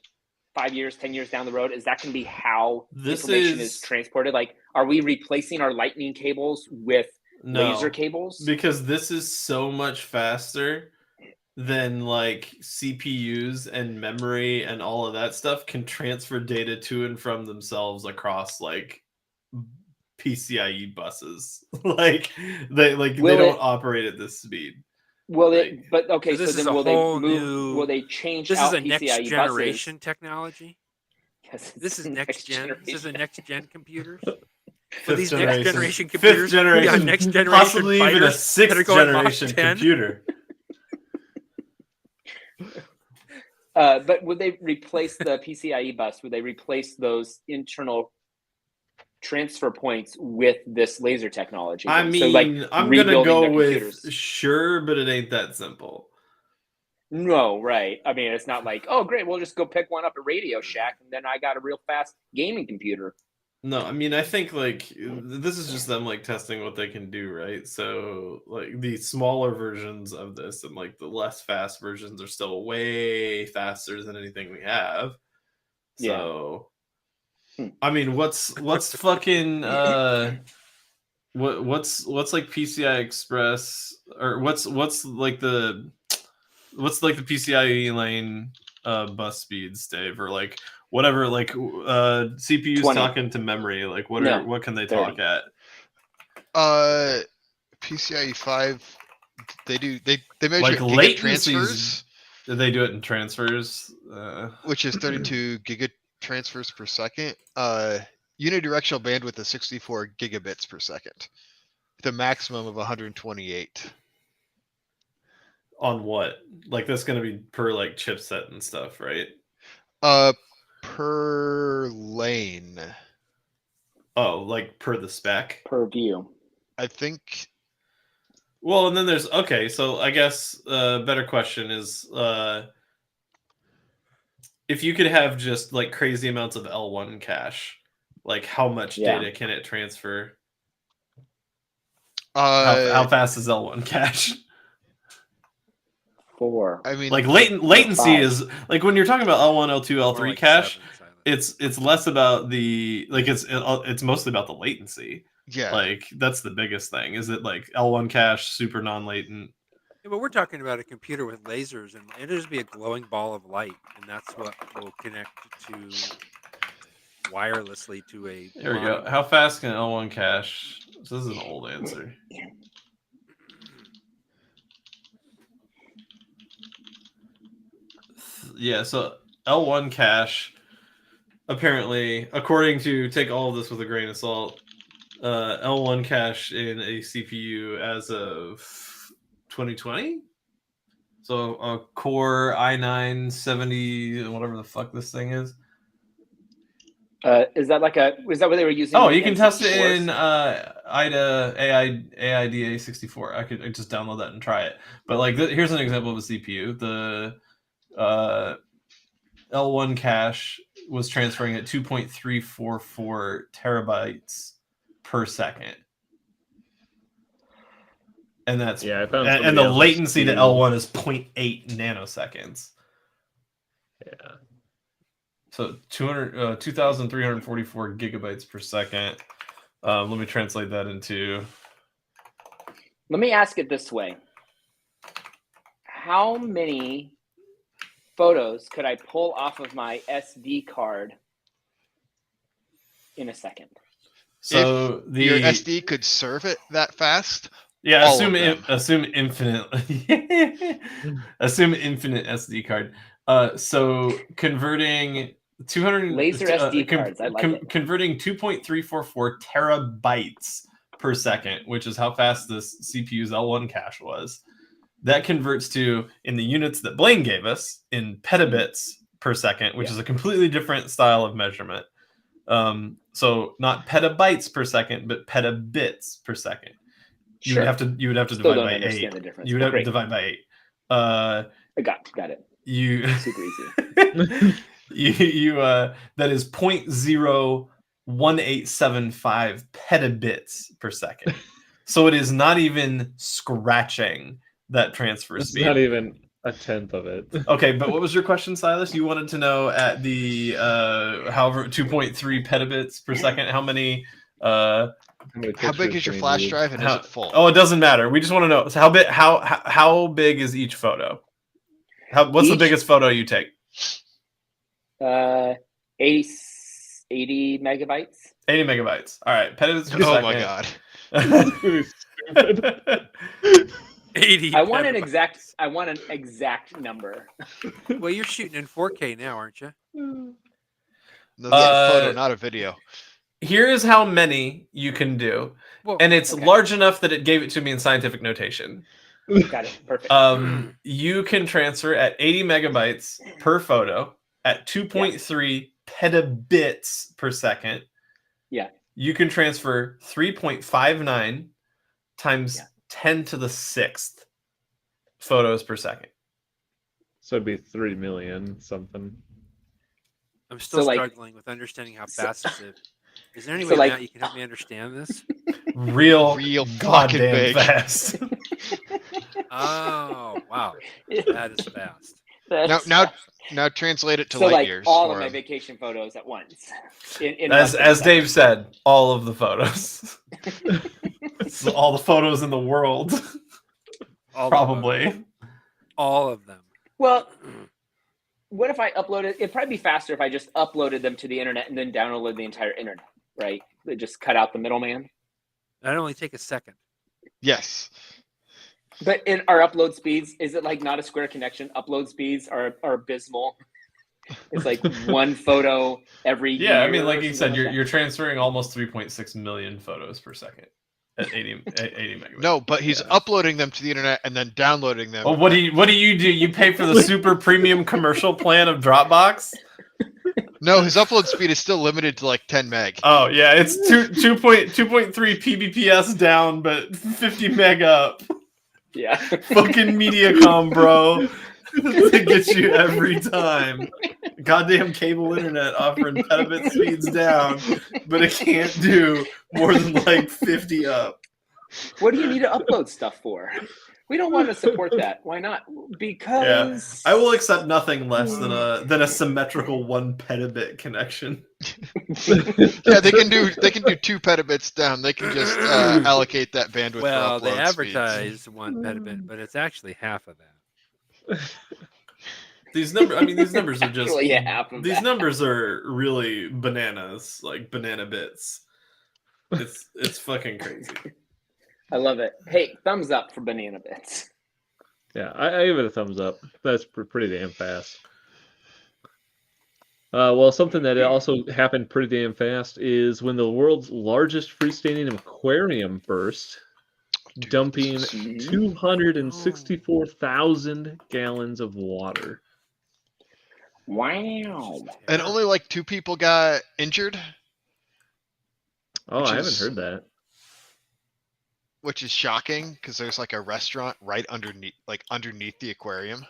S3: 5 years, 10 years down the road? Is that going to be how information is transported? Like, are we replacing our lightning cables with laser cables?
S5: Because this is so much faster than like CPUs and memory and all of that stuff can transfer data to and from themselves across like PCIe buses. Like they don't operate at this speed.
S3: Will
S5: like,
S3: it? But okay, so then will they move? Will they change?
S2: This
S3: out
S2: is a
S3: PCIe
S2: next generation
S3: buses?
S2: technology.
S3: Yes,
S2: This is next gen. This is a next gen computers.
S5: Fifth
S2: next generation computers,
S5: fifth generation,
S2: next generation,
S5: possibly even a sixth generation computer.
S3: But would they replace the PCIe bus? Would they replace those internal transfer points with this laser technology?
S5: I mean,
S3: so like
S5: I'm gonna go with sure, but it ain't that simple.
S3: No, right. I mean, it's not like, oh, great, we'll just go pick one up at Radio Shack, and then I got a real fast gaming computer.
S5: No, I mean, I think like this is just them like testing what they can do, right? So like the smaller versions of this and like the less fast versions are still way faster than anything we have. So I mean, what's fucking what's like PCI Express or what's like the PCIe lane bus speeds, Dave, or like whatever, like CPUs
S3: 20.
S5: talking to memory, like what can they
S3: 30.
S5: talk at?
S4: PCIe 5, they measure
S5: like
S4: gigabit transfers.
S5: They do it in transfers,
S4: which is 32 giga transfers per second. Unidirectional bandwidth is 64 gigabits per second, with a maximum of 128.
S5: On what? Like that's gonna be per like chipset and stuff, right?
S4: Per lane.
S5: Oh, like per the spec?
S3: Per view.
S4: I think.
S5: Well, and then there's so I guess better question is if you could have just like crazy amounts of L1 cache, like how much data can it transfer? How fast is L1 cache?
S3: 4.
S4: I mean,
S5: like latency is like when you're talking about L1, L2, L3
S2: like
S5: cache,
S2: 7,
S5: it's less about the like it's mostly about the latency.
S4: Yeah.
S5: Like that's the biggest thing. Is it like L1 cache super non-latent?
S2: Yeah, but we're talking about a computer with lasers, and it'll just be a glowing ball of light, and that's what will connect to wirelessly to a.
S5: There we go. How fast can L1 cache? This is an old answer. Yeah, so L1 cache, apparently, according to take all of this with a grain of salt, L1 cache in a CPU as of 2020. So a Core i9 70, whatever the fuck this thing is.
S3: Is that what they were using?
S5: Oh, you can test it in AIDA 64. I just download that and try it. But like, here's an example of a CPU. The L1 cache was transferring at 2.344 terabytes per second. And that's and the latency to L1 is 0.8 nanoseconds.
S1: Yeah.
S5: So 2,344 gigabytes per second. Let me translate that into.
S3: Let me ask it this way: how many photos could I pull off of my SD card in a second?
S5: So
S4: if your SD could serve it that fast.
S5: Yeah, assume infinite. Assume infinite SD card. So converting 200
S3: laser SD cards. I like it.
S5: Converting 2.344 terabytes per second, which is how fast this CPU's L1 cache was. That converts to, in the units that Blaine gave us, in petabits per second, which is a completely different style of measurement. So not petabytes per second, but petabits per second. You would have to divide by 8. You would have to divide by 8.
S3: I got it.
S5: You
S3: Super easy.
S5: that is 0.01875 petabits per second. So it is not even scratching that transfer
S1: It's
S5: speed.
S1: not even a tenth of it.
S5: Okay, but what was your question, Silas? You wanted to know at the however 2.3 petabits per second, how many
S4: How big is your flash drive and is it full?
S5: Oh, it doesn't matter. We just want to know. So how big is each photo? What's the biggest photo you take?
S3: 80 megabytes.
S5: 80 megabytes. All right, petabits per
S4: Oh
S5: second.
S4: my god.
S2: 80.
S3: I want an
S2: petabytes.
S3: exact number.
S2: Well, you're shooting in 4K now, aren't you?
S4: No, that's a photo, not a video.
S5: Here is how many you can do,
S2: Well,
S5: and it's
S3: okay.
S5: large enough that it gave it to me in scientific notation.
S3: Got it. Perfect.
S5: You can transfer at 80 megabytes per photo at 2.3 petabits per second.
S3: Yeah.
S5: You can transfer 3.59 times 10 to the 6th photos per second.
S1: So it'd be 3 million something.
S2: I'm still
S3: So, like-
S2: struggling with understanding how fast this is. Is there any
S3: So,
S2: way,
S3: like-
S2: Matt, you can help me understand this?
S5: Real
S4: fucking
S5: goddamn
S4: big.
S5: fast.
S2: Oh, wow. That is fast.
S4: Now translate it to
S3: so
S4: light
S3: like
S4: years.
S3: all
S4: for
S3: of my
S4: him.
S3: vacation photos at once. In
S5: As
S3: less than a
S5: Dave
S3: second.
S5: said, all of the photos. So all the photos in the world.
S2: All the
S5: Probably.
S2: photos. All of them.
S3: Well, what if I uploaded? It'd probably be faster if I just uploaded them to the internet and then downloaded the entire internet, right? They just cut out the middleman.
S2: That'd only take a second.
S4: Yes.
S3: But in our upload speeds, is it like not a square connection? Upload speeds are abysmal. It's like one photo every year.
S5: Yeah, I mean, like
S3: or
S5: you said,
S3: something like
S5: you're transferring almost 3.6 million photos per second at 80 megabytes.
S4: No, but he's uploading them to the internet and then downloading them.
S5: Well, what do you do? You pay for the super premium commercial plan of Dropbox?
S4: No, his upload speed is still limited to like 10 meg.
S5: Oh yeah, it's 2.3 Pbps down, but 50 meg up.
S3: Yeah.
S5: Fucking Mediacom, bro. They get you every time. Goddamn cable internet offering petabit speeds down, but it can't do more than like 50 up.
S3: What do you need to upload stuff for? We don't want to support that. Why not? Because
S5: I will accept nothing less than a symmetrical 1 petabit connection.
S4: Yeah, they can do 2 petabits down. They can just allocate that bandwidth
S2: Well,
S4: for
S2: they
S4: upload speeds.
S2: advertise 1 petabit, but it's actually half of that.
S5: These numbers are just
S3: Actually, half of
S5: these
S3: that.
S5: numbers are really bananas, like banana bits. It's fucking crazy.
S3: I love it. Hey, thumbs up for banana bits.
S1: Yeah, I give it a thumbs up. That's pretty damn fast. Well, something that also happened pretty damn fast is when the world's largest freestanding aquarium burst, dumping 264,000 gallons of water.
S3: Wow.
S4: And only like 2 people got injured,
S1: Oh,
S4: Which
S1: I haven't
S4: is-
S1: heard that.
S4: which is shocking because there's like a restaurant right underneath the aquarium.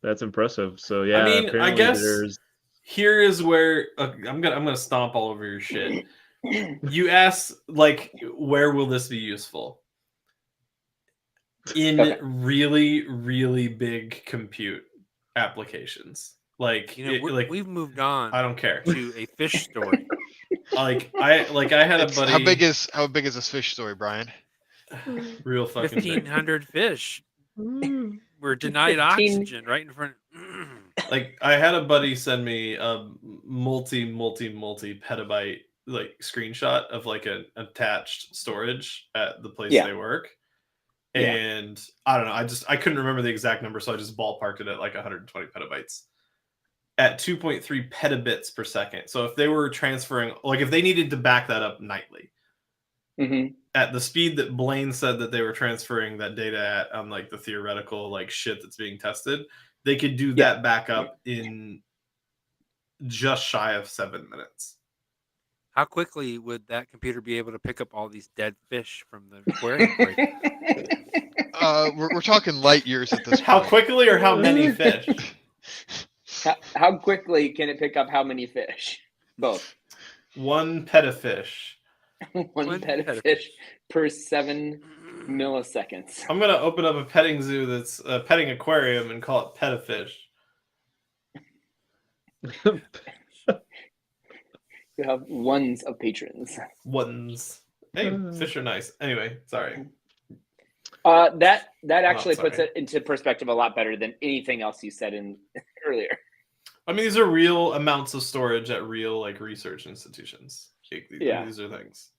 S1: That's impressive. So yeah,
S5: I mean, I
S1: apparently
S5: guess
S1: there's
S5: here is where I'm gonna stomp all over your shit. You ask, like, where will this be useful? In
S3: Okay.
S5: really, really big compute applications. Like,
S2: You know, we've moved on
S5: I don't care.
S2: to a fish story.
S5: I had a
S4: It's-
S5: buddy.
S4: how big is this fish story, Brian?
S5: real fucking big.
S2: 1,500 fish were denied
S3: 15
S2: oxygen right in front.
S5: Like, I had a buddy send me a multi petabyte like screenshot of like an attached storage at the place
S3: Yeah.
S5: they work.
S3: Yeah.
S5: And I don't know, I couldn't remember the exact number, so I just ballparked it at like 120 petabytes at 2.3 petabits per second. So if they were transferring, like if they needed to back that up nightly
S3: hmm
S5: at the speed that Blaine said that they were transferring that data at on like the theoretical like shit that's being tested, they could do that backup in just shy of 7 minutes.
S2: How quickly would that computer be able to pick up all these dead fish from the aquarium? For you?
S4: We're talking light years at this
S5: How
S4: point.
S5: quickly or how many fish?
S3: How quickly can it pick up how many fish? Both.
S5: One petafish.
S3: One petafish per 7 milliseconds.
S5: I'm gonna open up a petting zoo that's a petting aquarium and call it petafish.
S3: You have ones of patrons.
S5: Ones. Hey, fish are nice. Anyway, sorry.
S3: That actually puts
S5: sorry.
S3: it into perspective a lot better than anything else you said in earlier.
S5: I mean, these are real amounts of storage at real like research institutions.
S3: Yeah.
S5: These are things.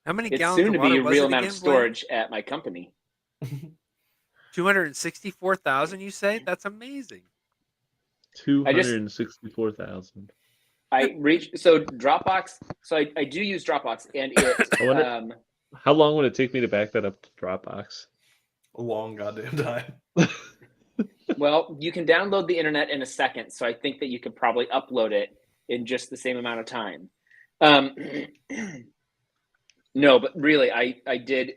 S2: How many
S3: It's
S2: gallons
S3: soon
S2: of
S3: to
S2: water
S3: be a
S2: was
S3: real
S2: it
S3: amount
S2: again,
S3: of storage at my company.
S2: 264,000, you say? That's amazing.
S1: 264,000.
S3: I reached so Dropbox. So I do use Dropbox, and it.
S1: I wonder- How long would it take me to back that up to Dropbox?
S5: A long goddamn time.
S3: Well, you can download the internet in a second, so I think that you could probably upload it in just the same amount of time. No, but really, I did.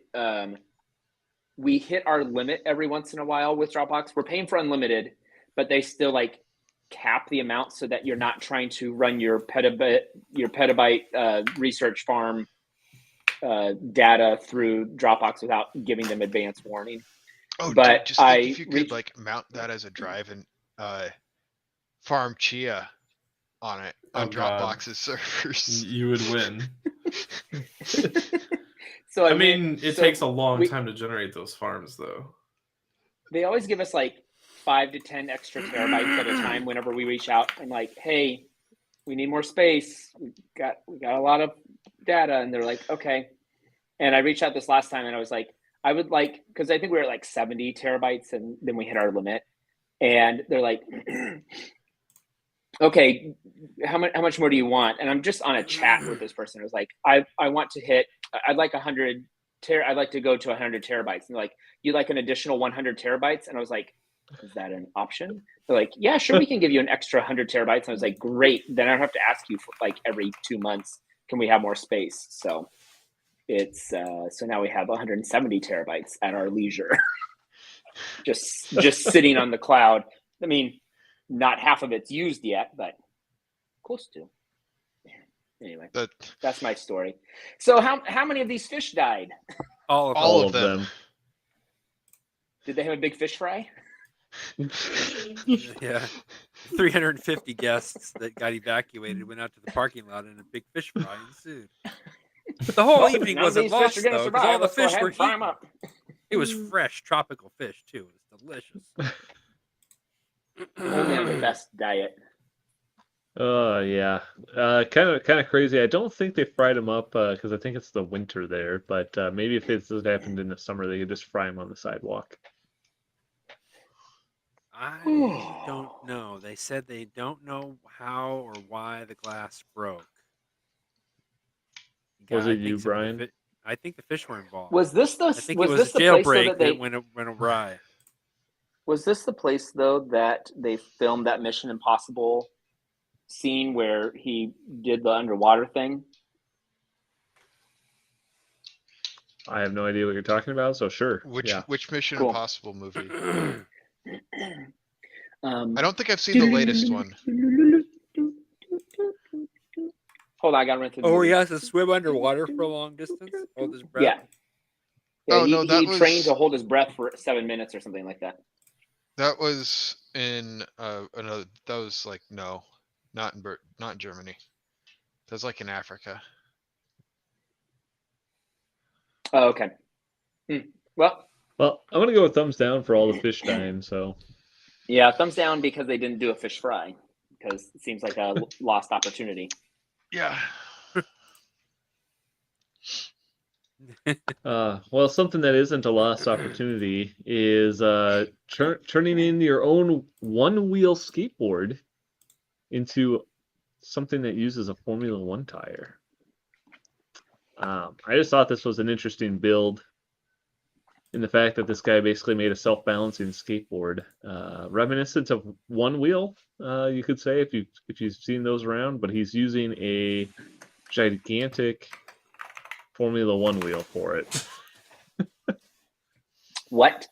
S3: We hit our limit every once in a while with Dropbox. We're paying for unlimited, but they still like cap the amount so that you're not trying to run your petabyte research farm data through Dropbox without giving them advance warning.
S4: Oh,
S3: But
S4: just think if you could like mount that as a drive and farm chia on it on Dropbox's servers.
S5: You would win.
S3: So
S5: I mean, it takes a long time to generate those farms, though.
S3: They always give us like 5 to 10 extra terabytes at a time whenever we reach out and like, hey, we need more space. We got a lot of data, and they're like, okay. And I reached out this last time, and I was like, I would like, because I think we were at like 70 terabytes, and then we hit our limit. And they're like, okay, how much more do you want? And I'm just on a chat with this person. I was like, I want to hit, I'd like 100. I'd like to go to 100 terabytes. And like, you'd like an additional 100 terabytes? And I was like, is that an option? They're like, yeah, sure, we can give you an extra 100 terabytes. And I was like, great. Then I don't have to ask you for like every 2 months, can we have more space? So it's so now we have 170 terabytes at our leisure, just sitting on the cloud. I mean, not half of it's used yet, but close to. Anyway, that's my story. So how many of these fish died?
S4: All of them.
S3: Did they have a big fish fry?
S2: Yeah. 350 guests that got evacuated went out to the parking lot, and a big fish fry ensued. The whole evening wasn't lost, though, because all the fish were eaten. It was fresh tropical fish, too. It was delicious.
S3: Only on the best diet.
S1: Yeah. Kind of crazy. I don't think they fried them up because I think it's the winter there. But maybe if this happened in the summer, they could just fry them on the sidewalk.
S2: I don't know. They said they don't know how or why the glass broke.
S1: Was it you, Brian?
S2: I think the fish were involved.
S3: Was this the?
S2: I think
S3: was
S2: it was
S3: this
S2: a
S3: the place
S2: jailbreak
S3: that
S2: went awry.
S3: Was this the place though that they filmed that Mission Impossible scene where he did the underwater thing?
S1: I have no idea what you're talking about, so sure.
S4: Which Mission
S3: Cool.
S4: Impossible movie?
S3: I
S4: don't think I've seen the latest one.
S3: Hold on, I gotta run through.
S2: Oh, he has to swim underwater for a long distance, hold his breath.
S3: Yeah.
S4: Oh,
S3: he,
S4: no, that
S3: he
S4: was-
S3: trained to hold his breath for 7 minutes or something like that.
S4: That was in another. That was like no, not in Germany. That was like in Africa.
S3: Oh, okay. Well,
S1: I'm gonna go with thumbs down for all the fish dying. So
S3: yeah, thumbs down because they didn't do a fish fry, because it seems like a lost opportunity.
S4: Yeah.
S1: Well, something that isn't a lost opportunity is turning in your own one-wheel skateboard into something that uses a Formula One tire. I just thought this was an interesting build in the fact that this guy basically made a self-balancing skateboard, reminiscent of one wheel, you could say, if you've seen those around. But he's using a gigantic Formula One wheel for it.
S3: What?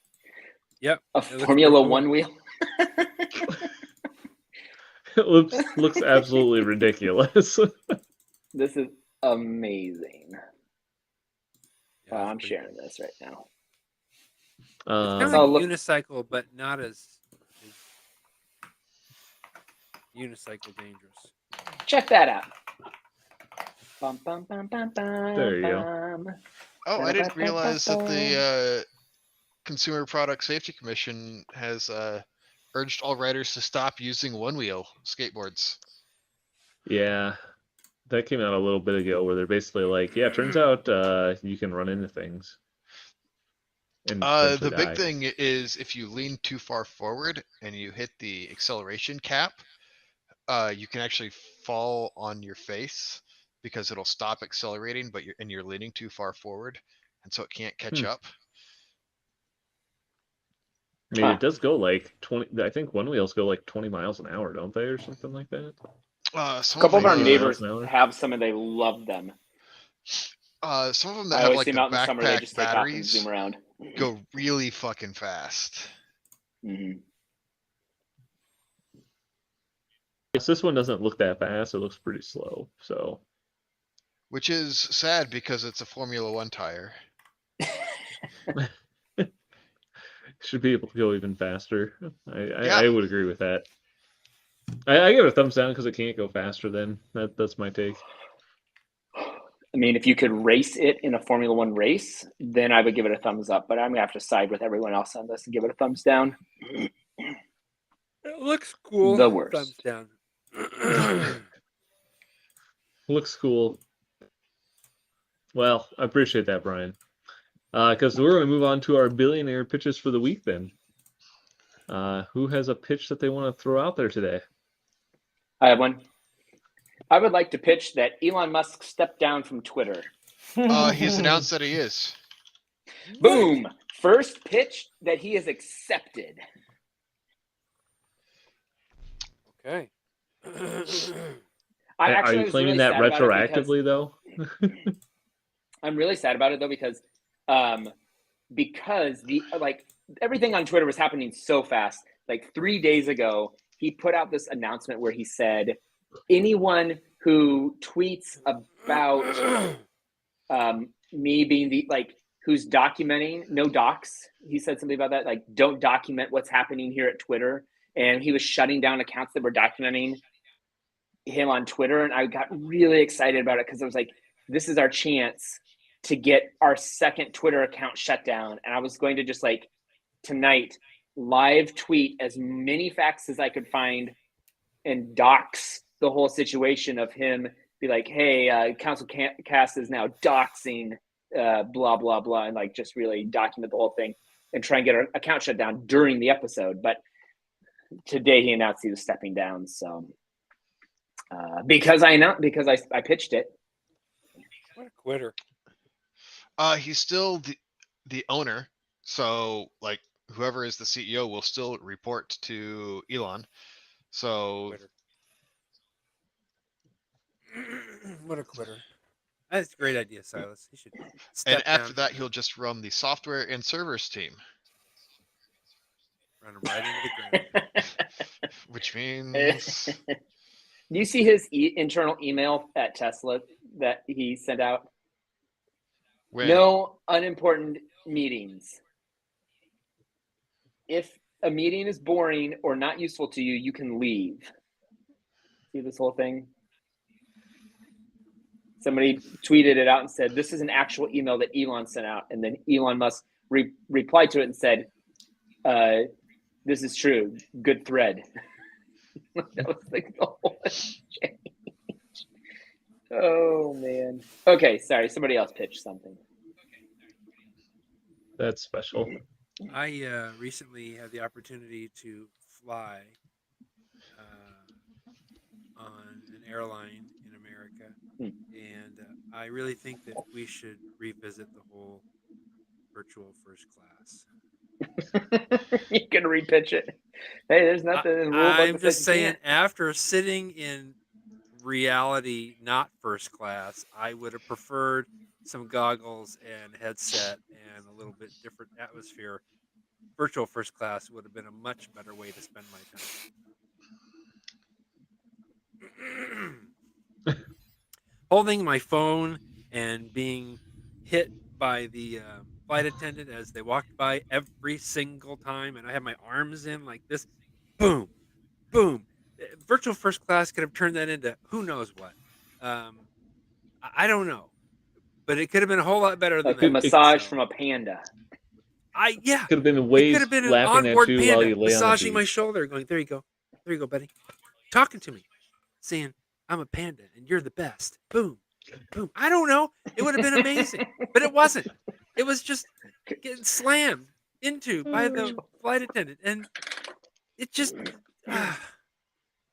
S2: Yep.
S3: A
S2: it looks
S3: Formula
S2: pretty cool.
S3: One wheel?
S1: It looks absolutely ridiculous.
S3: This is amazing.
S2: Yeah,
S3: I'm
S2: it's pretty
S3: sharing
S2: cool.
S3: this right now.
S2: It's kind of
S3: So
S2: like
S3: look-
S2: a unicycle, but not as unicycle dangerous.
S3: Check that out. Bum, bum, bum, bum, bum,
S1: There you go.
S3: bum.
S4: Oh, I didn't realize that the Consumer Product Safety Commission has urged all riders to stop using one-wheel skateboards.
S1: Yeah, that came out a little bit ago where they're basically like, yeah, turns out you can run into things. And potentially
S4: The big
S1: die.
S4: thing is if you lean too far forward and you hit the acceleration cap, you can actually fall on your face because it'll stop accelerating, but you're leaning too far forward, and so it can't catch up.
S1: I mean, it does go like 20. I think one wheels go like 20 miles an hour, don't they, or something like that?
S3: A couple of our
S1: 15
S3: neighbors
S1: miles an hour.
S3: have some, and they love them.
S4: Some of them that
S3: I
S4: have
S3: always
S4: like
S3: see
S4: the
S3: them out in the summer. They
S4: backpack
S3: just take off and
S4: batteries
S3: zoom around.
S4: go really fucking fast.
S3: Mhm.
S1: Yes, this one doesn't look that fast. It looks pretty slow. So
S4: Which is sad because it's a Formula One tire.
S1: should be able to go even faster.
S4: Yeah.
S1: I would agree with that. I give it a thumbs down because it can't go faster. Then that's my take.
S3: I mean, if you could race it in a Formula One race, then I would give it a thumbs up. But I'm gonna have to side with everyone else on this and give it a thumbs down.
S2: It looks cool.
S3: The worst.
S2: Thumbs down.
S1: Looks cool. Well, I appreciate that, Brian. Because we're going to move on to our billionaire pitches for the week then. Who has a pitch that they want to throw out there today?
S3: I have one. I would like to pitch that Elon Musk stepped down from Twitter.
S4: He's announced that he is.
S3: Boom! First pitch that he has accepted.
S2: Okay.
S1: Are you claiming that retroactively, though?
S3: I'm really sad about it though because the everything on Twitter was happening so fast. Like 3 days ago, he put out this announcement where he said, anyone who tweets about me being who's documenting, no docs. He said something about that, like don't document what's happening here at Twitter. And he was shutting down accounts that were documenting him on Twitter. And I got really excited about it because I was like, this is our chance to get our second Twitter account shut down. And I was going to just tonight live tweet as many facts as I could find and dox the whole situation of him, be like, hey, CouncilCast is now doxing blah, blah, blah, and just really document the whole thing and try and get our account shut down during the episode. But today he announced he was stepping down. So because I pitched it.
S2: What a quitter.
S4: He's still the owner, so whoever is the CEO will still report to Elon. So
S2: Quitter. What a quitter. That's a great idea, Silas. He should step
S4: and after
S2: down
S4: that
S2: from
S4: he'll just run the software and servers team,
S2: run him right into the ground.
S4: which means
S3: Do you see his internal email at Tesla that he sent out?
S4: when
S3: No unimportant meetings. If a meeting is boring or not useful to you, you can leave. See this whole thing? Somebody tweeted it out and said, this is an actual email that Elon sent out. And then Elon Musk replied to it and said, this is true. Good thread. That was the whole exchange. Oh, man. Okay, sorry. Somebody else pitched something.
S1: That's special.
S2: I recently had the opportunity to fly on an airline in America, and I really think that we should revisit the whole virtual first class.
S3: You can repitch it. Hey, there's nothing in the rule book
S2: I'm
S3: that
S2: just
S3: says you
S2: saying,
S3: can't.
S2: after sitting in reality, not first class, I would have preferred some goggles and headset and a little bit different atmosphere. Virtual first class would have been a much better way to spend my time. Holding my phone and being hit by the flight attendant as they walked by every single time, and I had my arms in like this, boom, boom. Virtual first class could have turned that into who knows what. I don't know, but it could have been a whole lot better than
S3: Like a
S2: that.
S3: massage
S2: So,
S3: from a panda.
S2: yeah,
S1: Could have been
S2: it could
S1: waves
S2: have been an
S1: laughing at
S2: onboard
S1: you while
S2: panda
S1: you lay on the
S2: massaging my
S1: beach.
S2: shoulder, going, "There you go, buddy," talking to me, saying, "I'm a panda and you're the best." Boom, boom. I don't know. It would have been amazing, but it wasn't. It was just getting slammed into by the flight attendant, and it just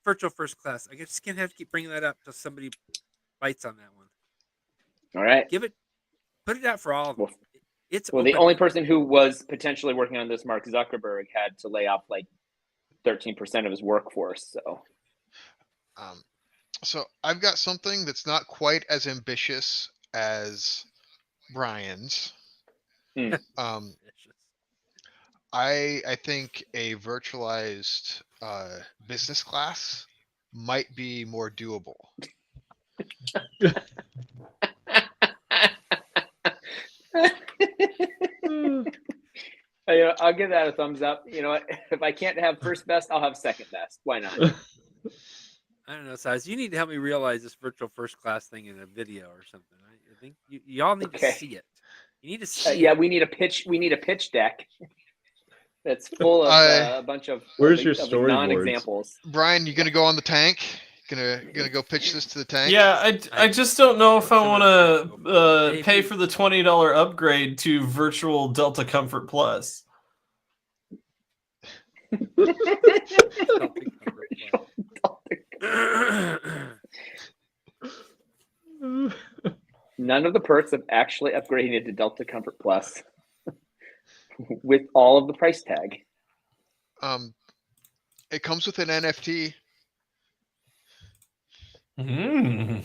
S2: virtual first class. I just can't have to keep bringing that up till somebody bites on that one.
S3: All right.
S2: Put it out for all of them. It's
S3: Well, the
S2: open
S3: only
S2: now.
S3: person who was potentially working on this, Mark Zuckerberg, had to lay off like 13% of his workforce.
S4: So I've got something that's not quite as ambitious as Brian's.
S3: Hmm.
S4: I think a virtualized business class might be more doable.
S3: I'll give that a thumbs up. You know what? If I can't have first best, I'll have second best. Why not?
S2: I don't know, Size. You need to help me realize this virtual first class thing in a video or something. I think y'all need
S3: Okay.
S2: to see it. You need to see
S3: Yeah,
S2: it.
S3: we need a pitch deck that's full of a bunch of
S1: Where's your
S3: of
S1: storyboards?
S3: non-examples.
S4: Brian, you gonna go on the tank? Gonna go pitch this to the tank?
S5: Yeah, I just don't know if I want to
S2: Hey,
S5: pay
S2: please.
S5: for the $20 upgrade to virtual Delta Comfort Plus.
S3: None of the perks of actually upgrading to Delta Comfort Plus with all of the price tag.
S4: It comes with an NFT.
S3: Oh
S1: Can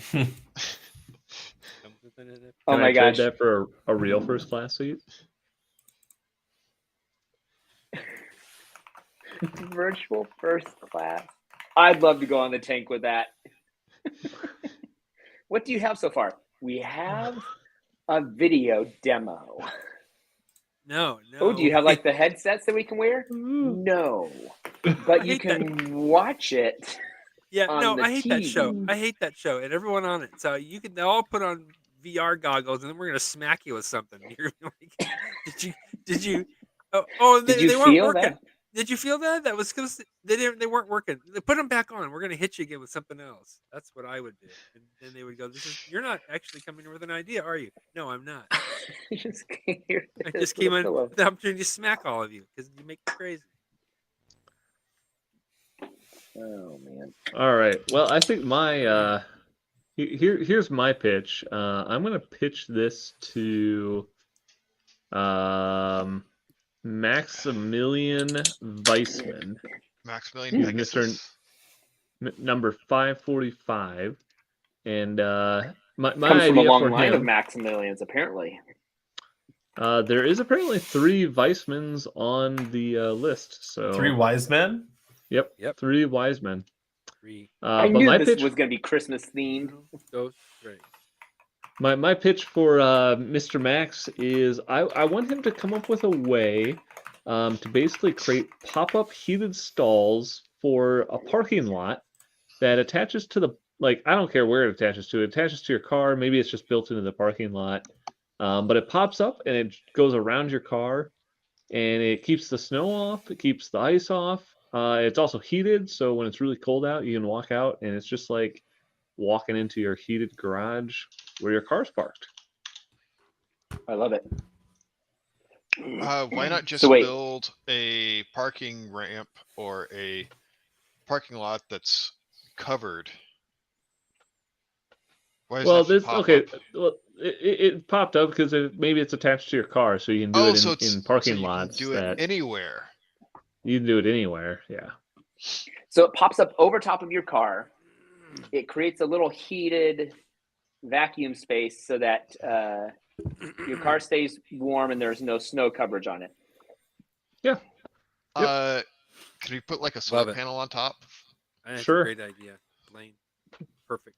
S3: my
S1: I trade
S3: gosh.
S1: that for a real first class seat?
S3: Virtual first class. I'd love to go on the tank with that. What do you have so far? We have a video demo.
S2: No.
S3: Oh, do you have like the headsets that we can wear? No. But you can watch it.
S2: Yeah,
S3: on
S2: no,
S3: the
S2: I hate that show.
S3: TV.
S2: I hate that show, and everyone on it. So you can all put on VR goggles, and then we're gonna smack you with something. You're gonna be like, did you?
S3: Did you
S2: they weren't
S3: feel
S2: working.
S3: that?
S2: Did you feel that? That was because they weren't working. They put them back on. We're gonna hit you again with something else. That's what I would do. And then they would go, you're not actually coming with an idea, are you? No, I'm not.
S3: I just came here.
S2: I just came in with the opportunity to smack all of you because you make me crazy.
S3: Oh man.
S1: All right. Well, I think my here's my pitch. I'm gonna pitch this to Maximilian Weissman.
S4: Maximilian
S1: He's
S4: Pegasus.
S1: number 545, and my
S3: Comes from a
S1: idea
S3: long
S1: for
S3: line
S1: him.
S3: of Maximilians, apparently.
S1: There is apparently 3 Weissmans on the list. So
S5: 3 wise men?
S1: Yep. 3 wise men.
S2: 3.
S3: I
S1: but
S3: knew
S1: my
S3: this
S1: pitch
S3: was going to be Christmas themed.
S2: Go straight.
S1: My pitch for Mr. Max is I want him to come up with a way to basically create pop-up heated stalls for a parking lot that attaches to the, like, I don't care where it attaches to. It attaches to your car. Maybe it's just built into the parking lot. But it pops up and it goes around your car, and it keeps the snow off. It keeps the ice off. It's also heated, so when it's really cold out, you can walk out, and it's just like walking into your heated garage where your car's parked.
S3: I love it.
S4: Why not just
S3: So wait.
S4: build a parking ramp or a parking lot that's covered? Why does it
S1: Well,
S4: have to
S1: this
S4: pop
S1: okay.
S4: up?
S1: Well, it popped up because maybe it's attached to your car, so you can do
S4: Oh,
S1: it
S4: so
S1: in parking
S4: you
S1: lots.
S4: can do it anywhere.
S1: You can do it anywhere. Yeah.
S3: So it pops up over top of your car, it creates a little heated vacuum space so that your car stays warm and there's no snow coverage on it.
S4: Can we put like a solar
S2: Love it.
S4: panel on top?
S2: I think
S1: Sure.
S2: It's a great idea, Blaine. Perfect.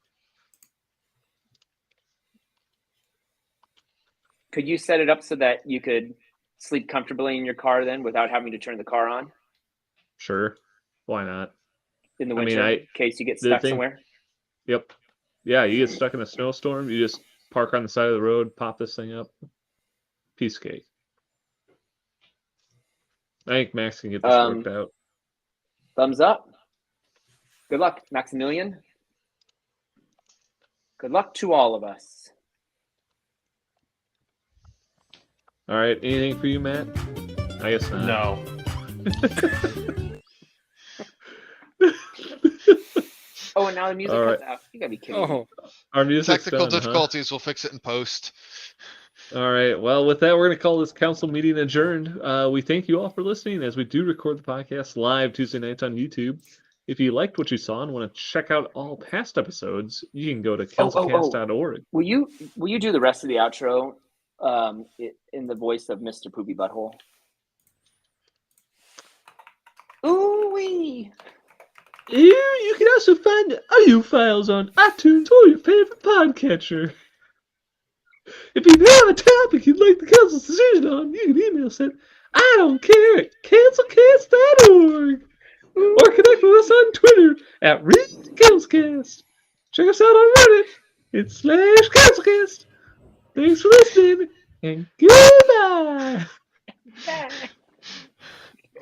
S3: Could you set it up so that you could sleep comfortably in your car then without having to turn the car on
S1: Sure. Why not?
S3: in the
S1: I mean,
S3: winter in case you get stuck
S1: thing-
S3: somewhere?
S1: Yep. Yeah, you get stuck in a snowstorm, you just park on the side of the road, pop this thing up. Piece of cake. I think Max can get this worked out.
S3: Thumbs up. Good luck, Maximilian. Good luck to all of us.
S1: All right, anything for you, Matt? I guess not.
S5: No.
S3: Oh, and now the music
S1: All
S3: cuts out. You gotta be kidding me.
S1: Our music's
S4: Technical
S1: done, huh?
S4: difficulties, we'll fix it in post.
S1: All right. Well, with that, we're going to call this council meeting adjourned. We thank you all for listening as we do record the podcast live Tuesday nights on YouTube. If you liked what you saw and want to check out all past episodes, you can go to councilcast.org.
S3: Will you do the rest of the outro in the voice of Mr. Poopy Butthole? Ooh-wee.
S1: You can also find the audio files on iTunes or your favorite podcatcher. If you have a topic you'd like the council's decision on, you can email us at I don't care at councilcast.org. Or connect with us on Twitter at ReadCouncilCast. Check us out on Reddit. It's /CouncilCast. Thanks for listening, and goodbye.
S3: Bye.